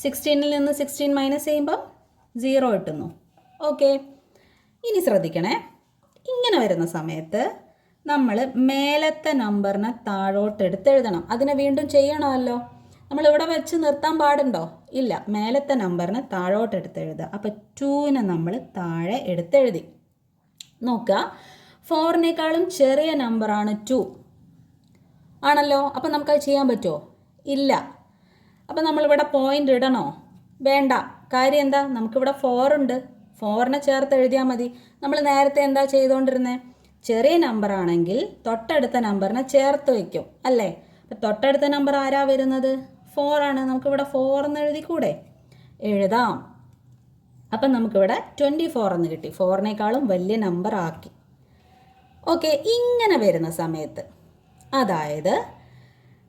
16-ൽ നിന്ന് 16 മൈനസ് ചെയ്യുമ്പം 0 കിട്ടുന്നു. ഓക്കെ, ഇനി ശ്രദ്ധിക്കണേ. ഇങ്ങനെ വരുന്ന സമയത്ത് നമ്മൾ മേലത്തെ നമ്പറിനെ താഴോട്ട് എടുത്തെഴുതണം. അതിനെ വീണ്ടും ചെയ്യണമല്ലോ. നമ്മളിവിടെ വെച്ച് നിർത്താൻ പാടുണ്ടോ? ഇല്ല. മേലത്തെ നമ്പറിനെ താഴോട്ട് എടുത്തെഴുതുക. അപ്പോൾ 2നെ നമ്മൾ താഴെ എടുത്തെഴുതി. നോക്കുക, 4-നേക്കാളും ചെറിയ നമ്പറാണ് 2 ആണല്ലോ. അപ്പം നമുക്കത് ചെയ്യാൻ പറ്റുമോ? ഇല്ല. അപ്പം നമ്മളിവിടെ പോയിൻ്റ് ഇടണോ? വേണ്ട. കാര്യം എന്താ? നമുക്കിവിടെ 4 ഉണ്ട്. 4നെ ചേർത്ത് എഴുതിയാൽ മതി. നമ്മൾ നേരത്തെ എന്താ ചെയ്തുകൊണ്ടിരുന്നത്? ചെറിയ നമ്പറാണെങ്കിൽ തൊട്ടടുത്ത നമ്പറിനെ ചേർത്ത് വയ്ക്കും അല്ലേ? അപ്പം തൊട്ടടുത്ത നമ്പർ ആരാ വരുന്നത്? 4 ആണ്. നമുക്കിവിടെ 4 എന്ന് എഴുതിക്കൂടെ? എഴുതാം. അപ്പം നമുക്കിവിടെ 24 എന്ന് കിട്ടി. 4-നേക്കാളും വലിയ നമ്പർ ആക്കി. ഓക്കെ, ഇങ്ങനെ വരുന്ന സമയത്ത്, അതായത്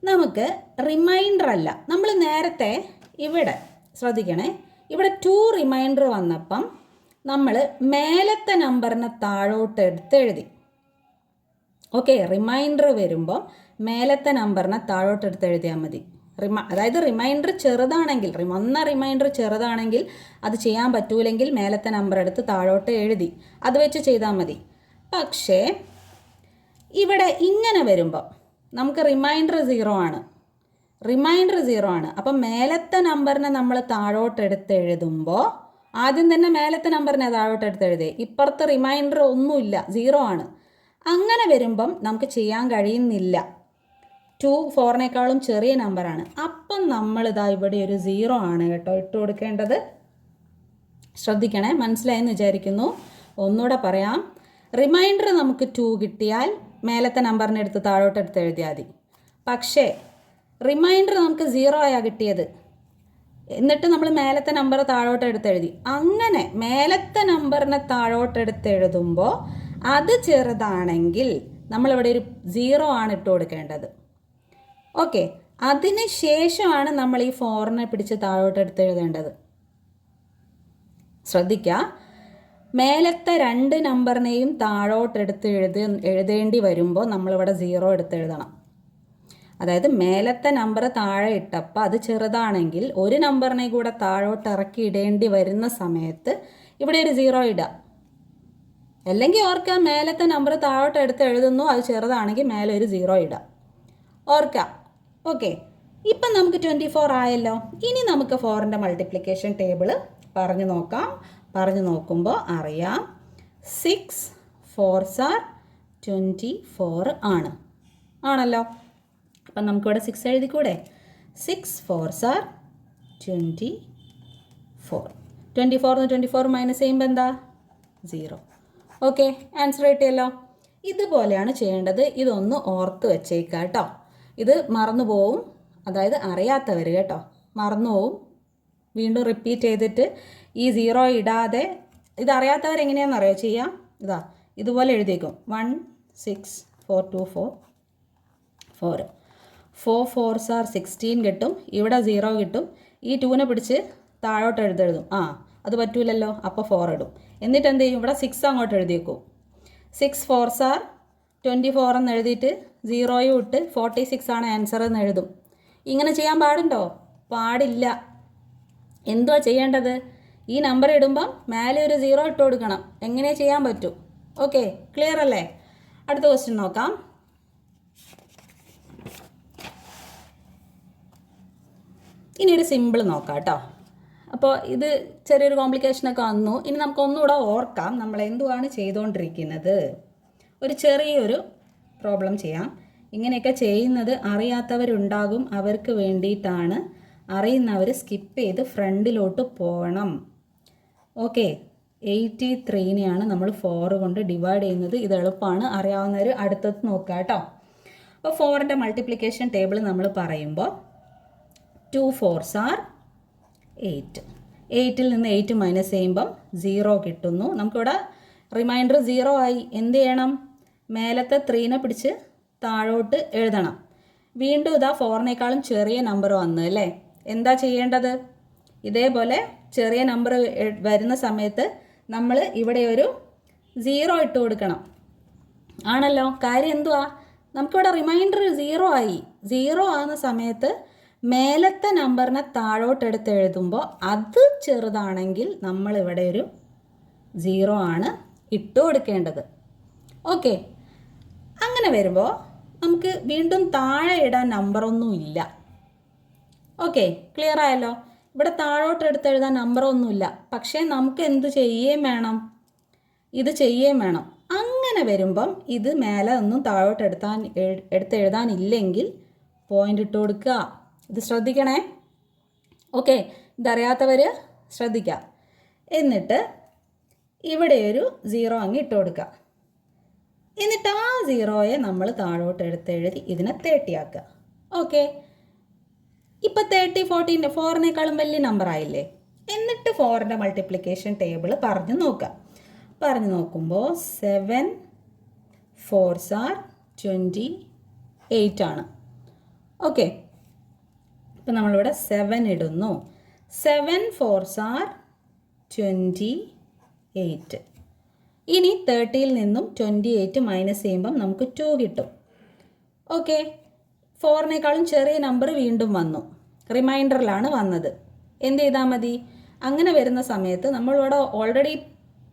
നമുക്ക് റിമൈൻഡർ അല്ല, നമ്മൾ നേരത്തെ ഇവിടെ ശ്രദ്ധിക്കണേ, ഇവിടെ 2 റിമൈൻഡർ വന്നപ്പം നമ്മൾ മേലത്തെ നമ്പറിനെ താഴോട്ട് എടുത്ത് എഴുതി. ഓക്കെ, റിമൈൻഡർ വരുമ്പോൾ മേലത്തെ നമ്പറിനെ താഴോട്ട് എടുത്ത് എഴുതിയാൽ മതി. അതായത് റിമൈൻഡർ ചെറുതാണെങ്കിൽ, റിമൈൻഡർ ചെറുതാണെങ്കിൽ അത് ചെയ്യാൻ പറ്റൂലെങ്കിൽ മേലത്തെ നമ്പർ എടുത്ത് താഴോട്ട് എഴുതി അത് വെച്ച് ചെയ്താൽ മതി. പക്ഷേ ഇവിടെ ഇങ്ങനെ വരുമ്പോൾ നമുക്ക് റിമൈൻഡർ 0 ആണ്. അപ്പം മേലത്തെ നമ്പറിനെ നമ്മൾ താഴോട്ട് എടുത്ത് എഴുതുമ്പോൾ ആദ്യം തന്നെ മേലത്തെ നമ്പറിനെ താഴോട്ട് എടുത്ത് എഴുതി. ഇപ്പുറത്ത് റിമൈൻഡർ ഒന്നുമില്ല, 0 ആണ്. അങ്ങനെ വരുമ്പം നമുക്ക് ചെയ്യാൻ കഴിയുന്നില്ല. 2 4-നേക്കാളും ചെറിയ നമ്പറാണ്. അപ്പം നമ്മളിതാ ഇവിടെ ഒരു 0 ആണ് കേട്ടോ ഇട്ട് കൊടുക്കേണ്ടത്. ശ്രദ്ധിക്കണേ, മനസ്സിലായെന്ന് വിചാരിക്കുന്നു. ഒന്നുകൂടെ പറയാം. റിമൈൻഡർ നമുക്ക് 2 കിട്ടിയാൽ മേലത്തെ നമ്പറിനെ എടുത്ത് താഴോട്ട് എടുത്ത് എഴുതിയാൽ മതി. പക്ഷേ റിമൈൻഡർ നമുക്ക് 0 ആയാ കിട്ടിയത്. എന്നിട്ട് നമ്മൾ മേലത്തെ നമ്പർ താഴോട്ട് എടുത്ത് എഴുതി. അങ്ങനെ മേലത്തെ നമ്പറിനെ താഴോട്ട് എടുത്ത് എഴുതുമ്പോൾ അത് ചെറുതാണെങ്കിൽ നമ്മളിവിടെ ഒരു 0 ആണ് ഇട്ട് കൊടുക്കേണ്ടത്. ഓക്കെ, അതിന് ശേഷമാണ് നമ്മൾ ഈ 4നെ പിടിച്ച് താഴോട്ട് എടുത്ത് എഴുതേണ്ടത്. ശ്രദ്ധിക്കുക, മേലത്തെ 2 നമ്പറിനെയും താഴോട്ട് എടുത്ത് എഴുതേണ്ടി വരുമ്പോൾ നമ്മളിവിടെ 0 എടുത്ത് എഴുതണം. അതായത് മേലത്തെ നമ്പർ താഴെ ഇട്ടപ്പോൾ അത് ചെറുതാണെങ്കിൽ ഒരു നമ്പറിനെ കൂടെ താഴോട്ട് ഇറക്കി ഇടേണ്ടി വരുന്ന സമയത്ത് ഇവിടെ ഒരു 0 ഇടുക. അല്ലെങ്കിൽ ഓർക്കുക, മേലത്തെ നമ്പർ താഴോട്ട് എടുത്ത് എഴുതുന്നു, അത് ചെറുതാണെങ്കിൽ മേലെ ഒരു 0 ഇടുക. ഓർക്കുക. ഓക്കെ, ഇപ്പം നമുക്ക് 24 ആയല്ലോ. ഇനി നമുക്ക് 4ൻ്റെ മൾട്ടിപ്ലിക്കേഷൻ ടേബിൾ പറഞ്ഞു നോക്കാം. പറഞ്ഞു നോക്കുമ്പോൾ അറിയാം 6 4s are 24 ആണല്ലോ. അപ്പം നമുക്കിവിടെ 6 എഴുതിക്കൂടെ? 6 4s are 24. 24 24 മൈനസ് ചെയ്യുമ്പോൾ എന്താ? 0. ഓക്കെ, ആൻസർ കിട്ടിയല്ലോ. ഇതുപോലെയാണ് ചെയ്യേണ്ടത്. ഇതൊന്ന് ഓർത്ത് വെച്ചേക്കാം കേട്ടോ. ഇത് മറന്നു പോവും, അതായത് അറിയാത്തവർ കേട്ടോ മറന്നു പോവും. വീണ്ടും റിപ്പീറ്റ് ചെയ്തിട്ട് ഈ 0 ഇടാതെ, ഇതറിയാത്തവരെങ്ങനെയാണെന്ന് അറിയോ ചെയ്യാം? ഇതുപോലെ എഴുതിയേക്കും. 1 6 4 2 4 4 4s are 16 കിട്ടും. ഇവിടെ 0 കിട്ടും. ഈ 2നെ പിടിച്ച് താഴോട്ട് എഴുതും. അത് പറ്റൂലല്ലോ. അപ്പോൾ 4 ഇടും. എന്നിട്ട് എന്ത് ചെയ്യും? ഇവിടെ 6 അങ്ങോട്ട് എഴുതിയേക്കും. 6 4s are 24 എന്ന് എഴുതിയിട്ട് 0 ഇട്ട് 46 ആണ് ആൻസർ എന്ന് എഴുതും. ഇങ്ങനെ ചെയ്യാൻ പാടുണ്ടോ? പാടില്ല. എന്തുവാ ചെയ്യേണ്ടത്? ഈ നമ്പർ ഇടുമ്പം മേലെ ഒരു 0 ഇട്ട് കൊടുക്കണം. എങ്ങനെ ചെയ്യാൻ പറ്റും? ഓക്കെ, ക്ലിയർ അല്ലേ? അടുത്ത ക്വസ്റ്റ്യൻ നോക്കാം. ഇനി ഒരു സിമ്പിൾ നോക്കാം കേട്ടോ. അപ്പോൾ ഇത് ചെറിയൊരു കോംപ്ലിക്കേഷനൊക്കെ വന്നു. ഇനി നമുക്കൊന്നുകൂടെ ഓർക്കാം നമ്മൾ എന്തുവാണ് ചെയ്തുകൊണ്ടിരിക്കുന്നത്. ഒരു ചെറിയൊരു പ്രോബ്ലം ചെയ്യാം. ഇങ്ങനെയൊക്കെ ചെയ്യുന്നത് അറിയാത്തവരുണ്ടാകും, അവർക്ക് വേണ്ടിയിട്ടാണ്. അറിയുന്നവർ സ്കിപ്പ് ചെയ്ത് ഫ്രണ്ടിലോട്ട് പോകണം. ഓക്കെ, 83നെയാണ് നമ്മൾ 4 കൊണ്ട് ഡിവൈഡ് ചെയ്യുന്നത്. ഇത് എളുപ്പമാണ്, അറിയാവുന്നവർ അടുത്തത് നോക്കുക കേട്ടോ. അപ്പോൾ 4ൻ്റെ മൾട്ടിപ്ലിക്കേഷൻ ടേബിൾ നമ്മൾ പറയുമ്പോൾ 2 4s are 8. 8ൽ നിന്ന് 8 മൈനസ് ചെയ്യുമ്പം 0 കിട്ടുന്നു. നമുക്കിവിടെ റിമൈൻഡർ 0 ആയി. എന്ത് ചെയ്യണം? മേലത്തെ 3നെ പിടിച്ച് താഴോട്ട് എഴുതണം. വീണ്ടും 4-നേക്കാളും ചെറിയ നമ്പർ വന്നു അല്ലേ? എന്താ ചെയ്യേണ്ടത്? ഇതേപോലെ ചെറിയ നമ്പർ വരുന്ന സമയത്ത് നമ്മൾ ഇവിടെ ഒരു 0 ഇട്ട് കൊടുക്കണം. ആണല്ലോ. കാര്യം എന്തുവാ? നമുക്കിവിടെ റിമൈൻഡർ 0 ആയി. 0 ആകുന്ന സമയത്ത് മേലത്തെ നമ്പറിനെ താഴോട്ടെടുത്ത് എഴുതുമ്പോൾ അത് ചെറുതാണെങ്കിൽ നമ്മളിവിടെ ഒരു 0 ആണ് ഇട്ട് കൊടുക്കേണ്ടത്. ഓക്കെ, അങ്ങനെ വരുമ്പോൾ നമുക്ക് വീണ്ടും താഴെ ഇടാൻ നമ്പറൊന്നും ഇല്ല. ഓക്കെ, ക്ലിയർ ആയല്ലോ? ഇവിടെ താഴോട്ടെടുത്ത് എഴുതാൻ നമ്പറൊന്നുമില്ല. പക്ഷേ നമുക്ക് എന്ത് ചെയ്യുകയും വേണം? ഇത് ചെയ്യുകയും വേണം. അങ്ങനെ വരുമ്പം ഇത് മേലെ ഒന്നും താഴോട്ട് എടുത്തെഴുതാനില്ലെങ്കിൽ പോയിൻ്റ് ഇട്ട് കൊടുക്കുക. ഇത് ശ്രദ്ധിക്കണേ. ഓക്കെ, ഇതറിയാത്തവർ ശ്രദ്ധിക്കുക. എന്നിട്ട് ഇവിടെ ഒരു 0 അങ്ങ് ഇട്ട് കൊടുക്കുക. എന്നിട്ട് ആ 0യെ നമ്മൾ താഴോട്ട് എടുത്തെഴുതി ഇതിനെ 30 ആക്കുക. ഓക്കെ, ഇപ്പം 30 4നേക്കാളും വലിയ നമ്പർ ആയില്ലേ. എന്നിട്ട് 4ൻ്റെ മൾട്ടിപ്ലിക്കേഷൻ ടേബിൾ പറഞ്ഞു നോക്കുമ്പോൾ 7 4s are 28 ആണ്. ഓക്കെ, ഇപ്പം നമ്മളിവിടെ 7 ഇടുന്നു. 7 4s are 28. ഇനി 30യിൽ നിന്നും 28 മൈനസ് ചെയ്യുമ്പം നമുക്ക് 2 കിട്ടും. ഓക്കെ, 4നേക്കാളും ചെറിയ നമ്പർ വീണ്ടും വന്നു, റിമൈൻഡറിലാണ് വന്നത്. എന്ത് ചെയ്താൽ മതി? അങ്ങനെ വരുന്ന സമയത്ത് നമ്മളിവിടെ ഓൾറെഡി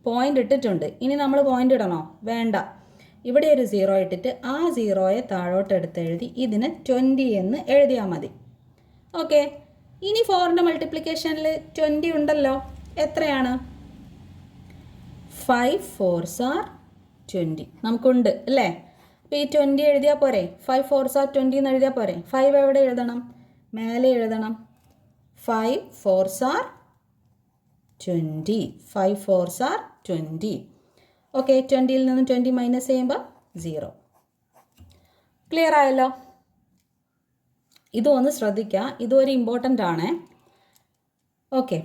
പോയിൻ്റ് ഇട്ടിട്ടുണ്ട്. ഇനി നമ്മൾ പോയിൻ്റ് ഇടണോ? വേണ്ട. ഇവിടെ ഒരു 0 ഇട്ടിട്ട് ആ 0യെ താഴോട്ട് എടുത്തെഴുതി ഇതിന് 20 എന്ന് എഴുതിയാൽ മതി. ഓക്കെ, ഇനി 4ൻ്റെ മൾട്ടിപ്ലിക്കേഷനിൽ 20 ഉണ്ടല്ലോ. എത്രയാണ്? 5 4s are 20 നമുക്കുണ്ട് അല്ലേ. അപ്പോൾ ഈ 20 എഴുതിയാൽ പോരെ? 5 4s are 20 എന്ന് എഴുതിയാൽ പോരെ? 5 എവിടെ എഴുതണം? മേലെ എഴുതണം. 5 4s are 20. 5 4s are 20. Okay, 20യിൽ നിന്ന് 20 മൈനസ് ചെയ്യുമ്പോൾ 0. ക്ലിയർ ആയല്ലോ? ഇതും ഒന്ന് ശ്രദ്ധിക്കുക, ഇതും ഒരു ഇമ്പോർട്ടൻ്റ് ആണ്. ഓക്കെ,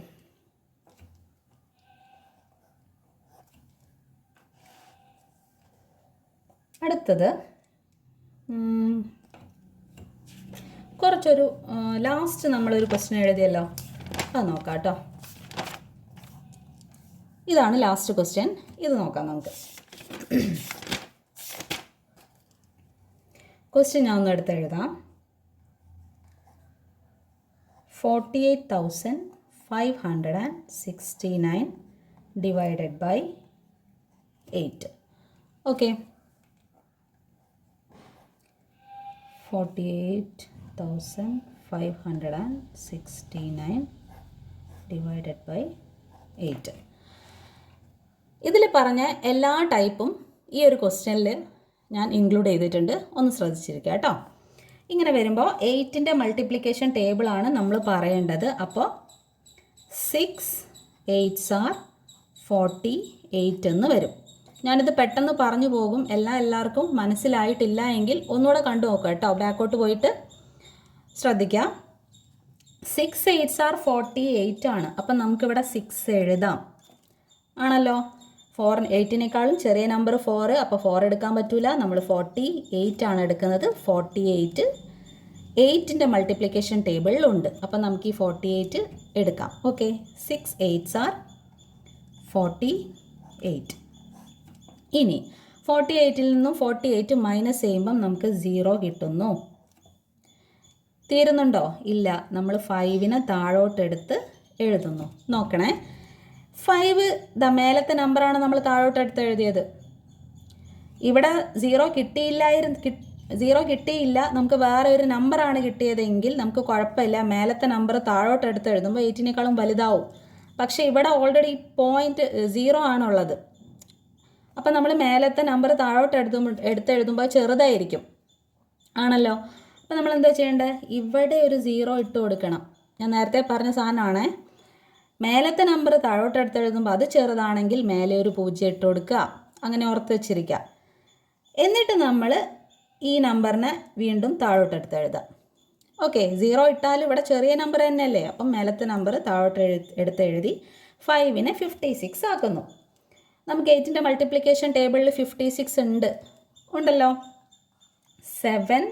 അടുത്തത് കുറച്ചൊരു ലാസ്റ്റ് നമ്മളൊരു ക്വസ്റ്റ്യൻ എഴുതിയല്ലോ, അത് നോക്കാം കേട്ടോ. ഇതാണ് ലാസ്റ്റ് ക്വസ്റ്റ്യൻ. ഇത് നോക്കാം നമുക്ക്. ക്വസ്റ്റ്യൻ ഞാൻ ഒന്ന് എടുത്ത് എഴുതാം. 48,569 divided by 8. Okay, 48,569 divided by 8. ഇതിൽ പറഞ്ഞ എല്ലാ ടൈപ്പും ഈ ഒരു ക്വസ്റ്റ്യനിൽ ഞാൻ ഇൻക്ലൂഡ് ചെയ്തിട്ടുണ്ട്. ഒന്ന് ശ്രദ്ധിച്ചിരിക്കുക കേട്ടോ. ഇങ്ങനെ വരുമ്പോൾ 8ൻ്റെ മൾട്ടിപ്ലിക്കേഷൻ ടേബിളാണ് നമ്മൾ പറയേണ്ടത്. അപ്പോൾ 6 8s are 48 എന്ന് വരും. ഞാനിത് പെട്ടെന്ന് പറഞ്ഞു പോകും, എല്ലാവർക്കും മനസ്സിലായിട്ടില്ല എങ്കിൽ ഒന്നുകൂടെ കണ്ടു നോക്കുക കേട്ടോ. ബാക്കോട്ട് പോയിട്ട് ശ്രദ്ധിക്കുക. 6 8s are 48 ആണ്. അപ്പം നമുക്കിവിടെ 6 എഴുതാം ആണല്ലോ. 8നേക്കാളും ചെറിയ നമ്പർ 4, അപ്പോൾ 4 എടുക്കാൻ പറ്റില്ല. നമ്മൾ 48 ആണ് എടുക്കുന്നത്. 48 8ൻ്റെ മൾട്ടിപ്ലിക്കേഷൻ ടേബിളിലുണ്ട്. അപ്പം നമുക്ക് ഈ 48 എടുക്കാം. Okay, 6 8s are 48. ഇനി 48ൽ നിന്നും 48 മൈനസ് ചെയ്യുമ്പം നമുക്ക് 0 കിട്ടുന്നു. തീരുന്നുണ്ടോ? ഇല്ല. നമ്മൾ 5നെ താഴോട്ടെടുത്ത് എഴുതുന്നു. നോക്കണേ, 5 മേലത്തെ നമ്പറാണ് നമ്മൾ താഴോട്ടെടുത്ത് എഴുതിയത്. ഇവിടെ 0 കിട്ടിയില്ല. നമുക്ക് വേറെ ഒരു നമ്പറാണ് കിട്ടിയതെങ്കിൽ നമുക്ക് കുഴപ്പമില്ല. മേലത്തെ നമ്പർ താഴോട്ടെടുത്ത് എഴുതുമ്പോൾ 8നേക്കാളും വലുതാവും. പക്ഷേ ഇവിടെ ഓൾറെഡി പോയിൻ്റ് 0 ആണുള്ളത്. അപ്പം നമ്മൾ മേലത്തെ നമ്പർ താഴോട്ട് എടുത്തെഴുതുമ്പോൾ ചെറുതായിരിക്കും ആണല്ലോ. അപ്പം നമ്മൾ എന്താ ചെയ്യേണ്ടത്? ഇവിടെ ഒരു 0 ഇട്ട് കൊടുക്കണം. ഞാൻ നേരത്തെ പറഞ്ഞ സാധനമാണേ. മേലത്തെ നമ്പർ താഴോട്ട് എടുത്തെഴുതുമ്പോൾ അത് ചെറുതാണെങ്കിൽ മേലെ ഒരു 0 ഇട്ട് കൊടുക്കുക. അങ്ങനെ ഓർത്ത് വെച്ചിരിക്കുക. എന്നിട്ട് നമ്മൾ ഈ നമ്പറിനെ വീണ്ടും താഴോട്ട് എടുത്തെഴുതാം. ഓക്കെ, 0 ഇട്ടാലും ഇവിടെ ചെറിയ നമ്പർ തന്നെയല്ലേ. അപ്പം മേലത്തെ നമ്പർ താഴോട്ട് എടുത്തെഴുതി 5നെ 56 ആക്കുന്നു. നമുക്ക് 8ൻ്റെ മൾട്ടിപ്ലിക്കേഷൻ ടേബിളിൽ 56 ഉണ്ടല്ലോ. 7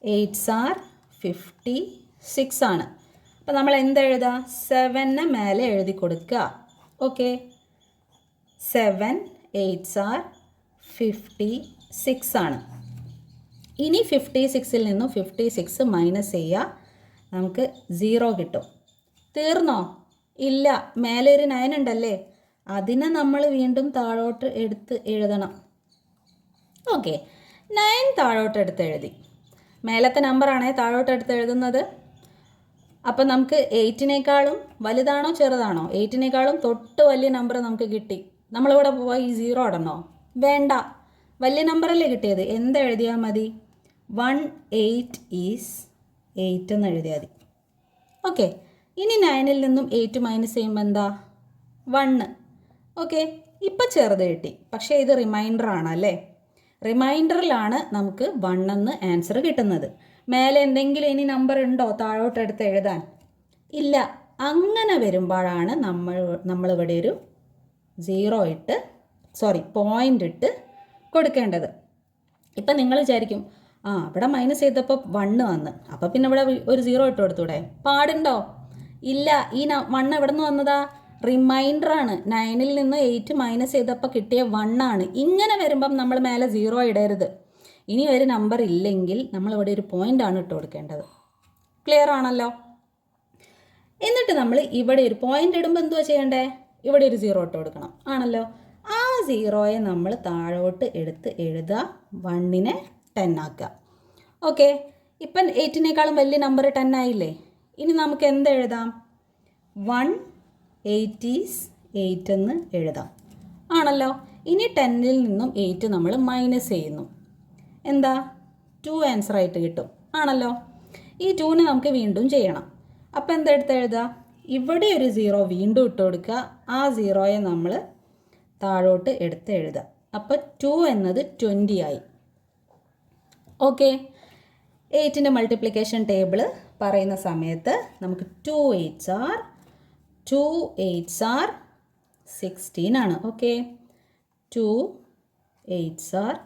8s are 56 ആണ്. അപ്പോൾ നമ്മൾ എന്തെഴുതുക? 7നെ മേലെ എഴുതി കൊടുക്കുക. ഓക്കെ, 7 8s are 56 ആണ്. ഇനി 56ൽ നിന്നും 56 മൈനസ് ചെയ്യുക. നമുക്ക് 0 കിട്ടും. തീർന്നോ? ഇല്ല, മേലെ ഒരു 9 ഉണ്ടല്ലേ, അതിനെ നമ്മൾ വീണ്ടും താഴോട്ട് എടുത്ത് എഴുതണം. ഓക്കെ, 9 താഴോട്ട് എടുത്ത് എഴുതി. മേലത്തെ നമ്പറാണേ താഴോട്ട് എടുത്ത് എഴുതുന്നത്. അപ്പം നമുക്ക് 8നേക്കാളും വലുതാണോ ചെറുതാണോ? 8നേക്കാളും തൊട്ട് വലിയ നമ്പർ നമുക്ക് കിട്ടി. നമ്മളിവിടെ പോയി 0 ഇടണോ? വേണ്ട, വലിയ നമ്പറല്ലേ കിട്ടിയത്, എന്തെഴുതിയാൽ മതി? 18 ഈസ് 8 എന്ന് എഴുതിയാൽ മതി. ഓക്കെ, ഇനി 9ൽ നിന്നും 8 മൈനസ് ചെയ്യുമ്പോൾ എന്താ? 1. ഓക്കെ, ഇപ്പം ചെറുത് കിട്ടി, പക്ഷേ ഇത് റിമൈൻഡർ ആണല്ലേ. റിമൈൻഡറിലാണ് നമുക്ക് 1 എന്ന് ആൻസർ കിട്ടുന്നത്. മേലെ എന്തെങ്കിലും ഇനി നമ്പർ ഉണ്ടോ താഴോട്ടെടുത്ത് എഴുതാൻ? ഇല്ല. അങ്ങനെ വരുമ്പോഴാണ് നമ്മളിവിടെ ഒരു പോയിൻ്റ് ഇട്ട് കൊടുക്കേണ്ടത്. ഇപ്പം നിങ്ങൾ വിചാരിക്കും, ഇവിടെ മൈനസ് ചെയ്തപ്പോൾ 1 വന്ന്, അപ്പോൾ പിന്നെ ഇവിടെ ഒരു 0 ഇട്ട് കൊടുത്തൂടെ? പാടുണ്ടോ? ഇല്ല. ഈ 1 എവിടെ നിന്ന് വന്നതാ? റിമൈൻഡറാണ്. 9ൽ നിന്ന് 8 മൈനസ് ചെയ്തപ്പോൾ കിട്ടിയ 1 ആണ്. ഇങ്ങനെ വരുമ്പം നമ്മൾ മേലെ 0 ഇടരുത്. ഇനി ഒരു നമ്പർ ഇല്ലെങ്കിൽ നമ്മളിവിടെ ഒരു പോയിൻ്റാണ് ഇട്ട് കൊടുക്കേണ്ടത്. ക്ലിയർ ആണല്ലോ? എന്നിട്ട് നമ്മൾ ഇവിടെ ഒരു പോയിൻ്റ് ഇടുമ്പോൾ എന്തുവാ ചെയ്യണ്ടേ? ഇവിടെ ഒരു 0 ഇട്ട് കൊടുക്കണം. ആണല്ലോ. ആ 0യെ നമ്മൾ താഴോട്ട് എടുത്ത് എഴുതുക, 1നെ 10 ആക്കുക. ഓക്കെ, ഇപ്പം 8നേക്കാളും വലിയ നമ്പർ 10 ആയില്ലേ? ഇനി നമുക്ക് എന്ത് എഴുതാം? 1/8 ഈസ് 8 എന്ന് എഴുതാം. ആണല്ലോ. ഇനി 10ൽ നിന്നും 8 നമ്മൾ മൈനസ് ചെയ്യുന്നു. എന്താ? 2 ആൻസർ ആയിട്ട് കിട്ടും. ആണല്ലോ. ഈ 2നെ നമുക്ക് വീണ്ടും ചെയ്യണം. അപ്പോൾ എന്തെടുത്ത് എഴുതുക? ഇവിടെ ഒരു 0 വീണ്ടും ഇട്ട് കൊടുക്കുക. ആ 0യെ നമ്മൾ താഴോട്ട് എടുത്ത് എഴുതുക. അപ്പോൾ 2 എന്നത് 20 ആയി. ഓക്കെ, 8ൻ്റെ മൾട്ടിപ്ലിക്കേഷൻ ടേബിൾ പറയുന്ന സമയത്ത് നമുക്ക് 2 8s are 16 ആണ്. Okay, 2 8s are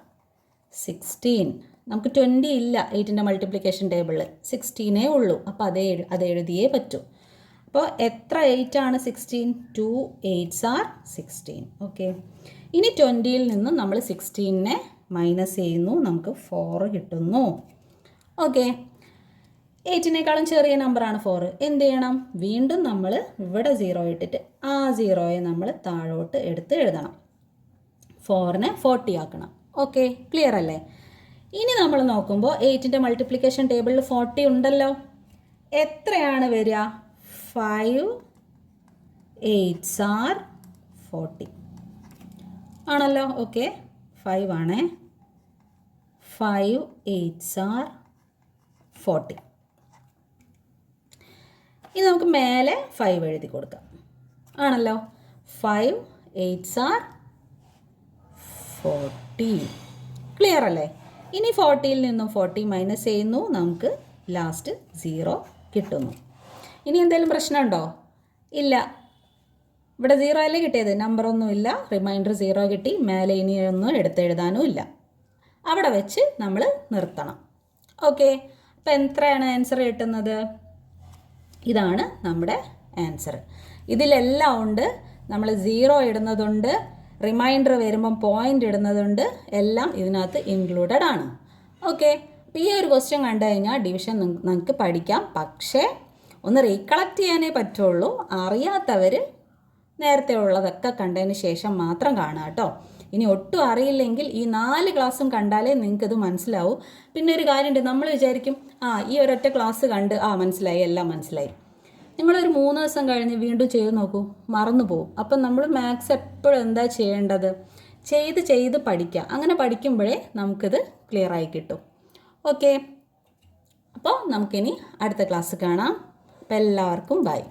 16. നമുക്ക് 20 ഇല്ല 8ൻ്റെ മൾട്ടിപ്ലിക്കേഷൻ ടേബിളിൽ, 16 ഉള്ളൂ. അപ്പോൾ അത് എഴുതിയേ പറ്റൂ. അപ്പോൾ എത്ര 8 ആണ് 16? 2 8s are 16. ഓക്കെ, ഇനി 20ൽ നിന്നും നമ്മൾ 16നെ മൈനസ് ചെയ്യുന്നു, നമുക്ക് 4 കിട്ടുന്നു. ഓക്കെ, 8നേക്കാളും ചെറിയ നമ്പറാണ് 4. എന്ത് ചെയ്യണം? വീണ്ടും നമ്മൾ ഇവിടെ 0 ഇട്ടിട്ട് ആ 0യെ നമ്മൾ താഴോട്ട് എടുത്ത് എഴുതണം. 4നെ 40 ആക്കണം. ഓക്കെ, ക്ലിയർ അല്ലേ? ഇനി നമ്മൾ നോക്കുമ്പോൾ 8ൻ്റെ മൾട്ടിപ്ലിക്കേഷൻ ടേബിളിൽ 40 ഉണ്ടല്ലോ. എത്രയാണ് വരിക? 5 8s are 40 ആണല്ലോ. ഓക്കെ, 5 ആണേ. 5 8s are 40. ഇനി നമുക്ക് മേലെ 5 എഴുതി കൊടുക്കാം. ആണല്ലോ. 5 8s are 40. ക്ലിയർ അല്ലേ? ഇനി 40ൽ നിന്നും 40 മൈനസ് ചെയ്യുന്നു, നമുക്ക് ലാസ്റ്റ് 0 കിട്ടുന്നു. ഇനി എന്തെങ്കിലും പ്രശ്നമുണ്ടോ? ഇല്ല. ഇവിടെ 0 അല്ലേ കിട്ടിയത്, നമ്പറൊന്നുമില്ല, റിമൈൻഡർ 0 കിട്ടി. മേലെ ഇനിയൊന്നും എടുത്തെഴുതാനും ഇല്ല. അവിടെ വെച്ച് നമ്മൾ നിർത്തണം. ഓക്കെ, അപ്പോൾ എത്രയാണ് ആൻസർ കിട്ടുന്നത്? ഇതാണ് നമ്മുടെ ആൻസർ. ഇതിലെല്ലാം ഉണ്ട്. നമ്മൾ 0 ഇടുന്നതുണ്ട്, റിമൈൻഡർ വരുമ്പം പോയിൻ്റ് ഇടുന്നതുണ്ട്, എല്ലാം ഇതിനകത്ത് ഇൻക്ലൂഡഡ് ആണ്. ഓക്കെ, അപ്പോൾ ഈ ഒരു ക്വസ്റ്റ്യൻ കണ്ടു കഴിഞ്ഞാൽ ഡിവിഷൻ നമുക്ക് പഠിക്കാം. പക്ഷേ ഒന്ന് റീകളക്ട് ചെയ്യാനേ പറ്റുള്ളൂ. അറിയാത്തവർ നേരത്തെ ഉള്ളതൊക്കെ കണ്ടതിന് ശേഷം മാത്രം കാണുക കേട്ടോ. ഇനി ഒട്ടും അറിയില്ലെങ്കിൽ ഈ 4 ക്ലാസ്സും കണ്ടാലേ നിങ്ങൾക്കിത് മനസ്സിലാവൂ. പിന്നെ ഒരു കാര്യമുണ്ട്, നമ്മൾ വിചാരിക്കും ഈ ഒരൊറ്റ ക്ലാസ് കണ്ട് മനസ്സിലായി, എല്ലാം മനസ്സിലായി. നിങ്ങളൊരു 3 ദിവസം കഴിഞ്ഞ് വീണ്ടും ചെയ്ത് നോക്കൂ, മറന്നു പോകും. അപ്പം നമ്മൾ മാത്സ് എപ്പോഴും എന്താ ചെയ്യേണ്ടത്? ചെയ്ത് പഠിക്കുക. അങ്ങനെ പഠിക്കുമ്പോഴേ നമുക്കിത് ക്ലിയർ ആയി കിട്ടും. ഓക്കെ, അപ്പോൾ നമുക്കിനി അടുത്ത ക്ലാസ് കാണാം. അപ്പോൾ എല്ലാവർക്കും ബൈ.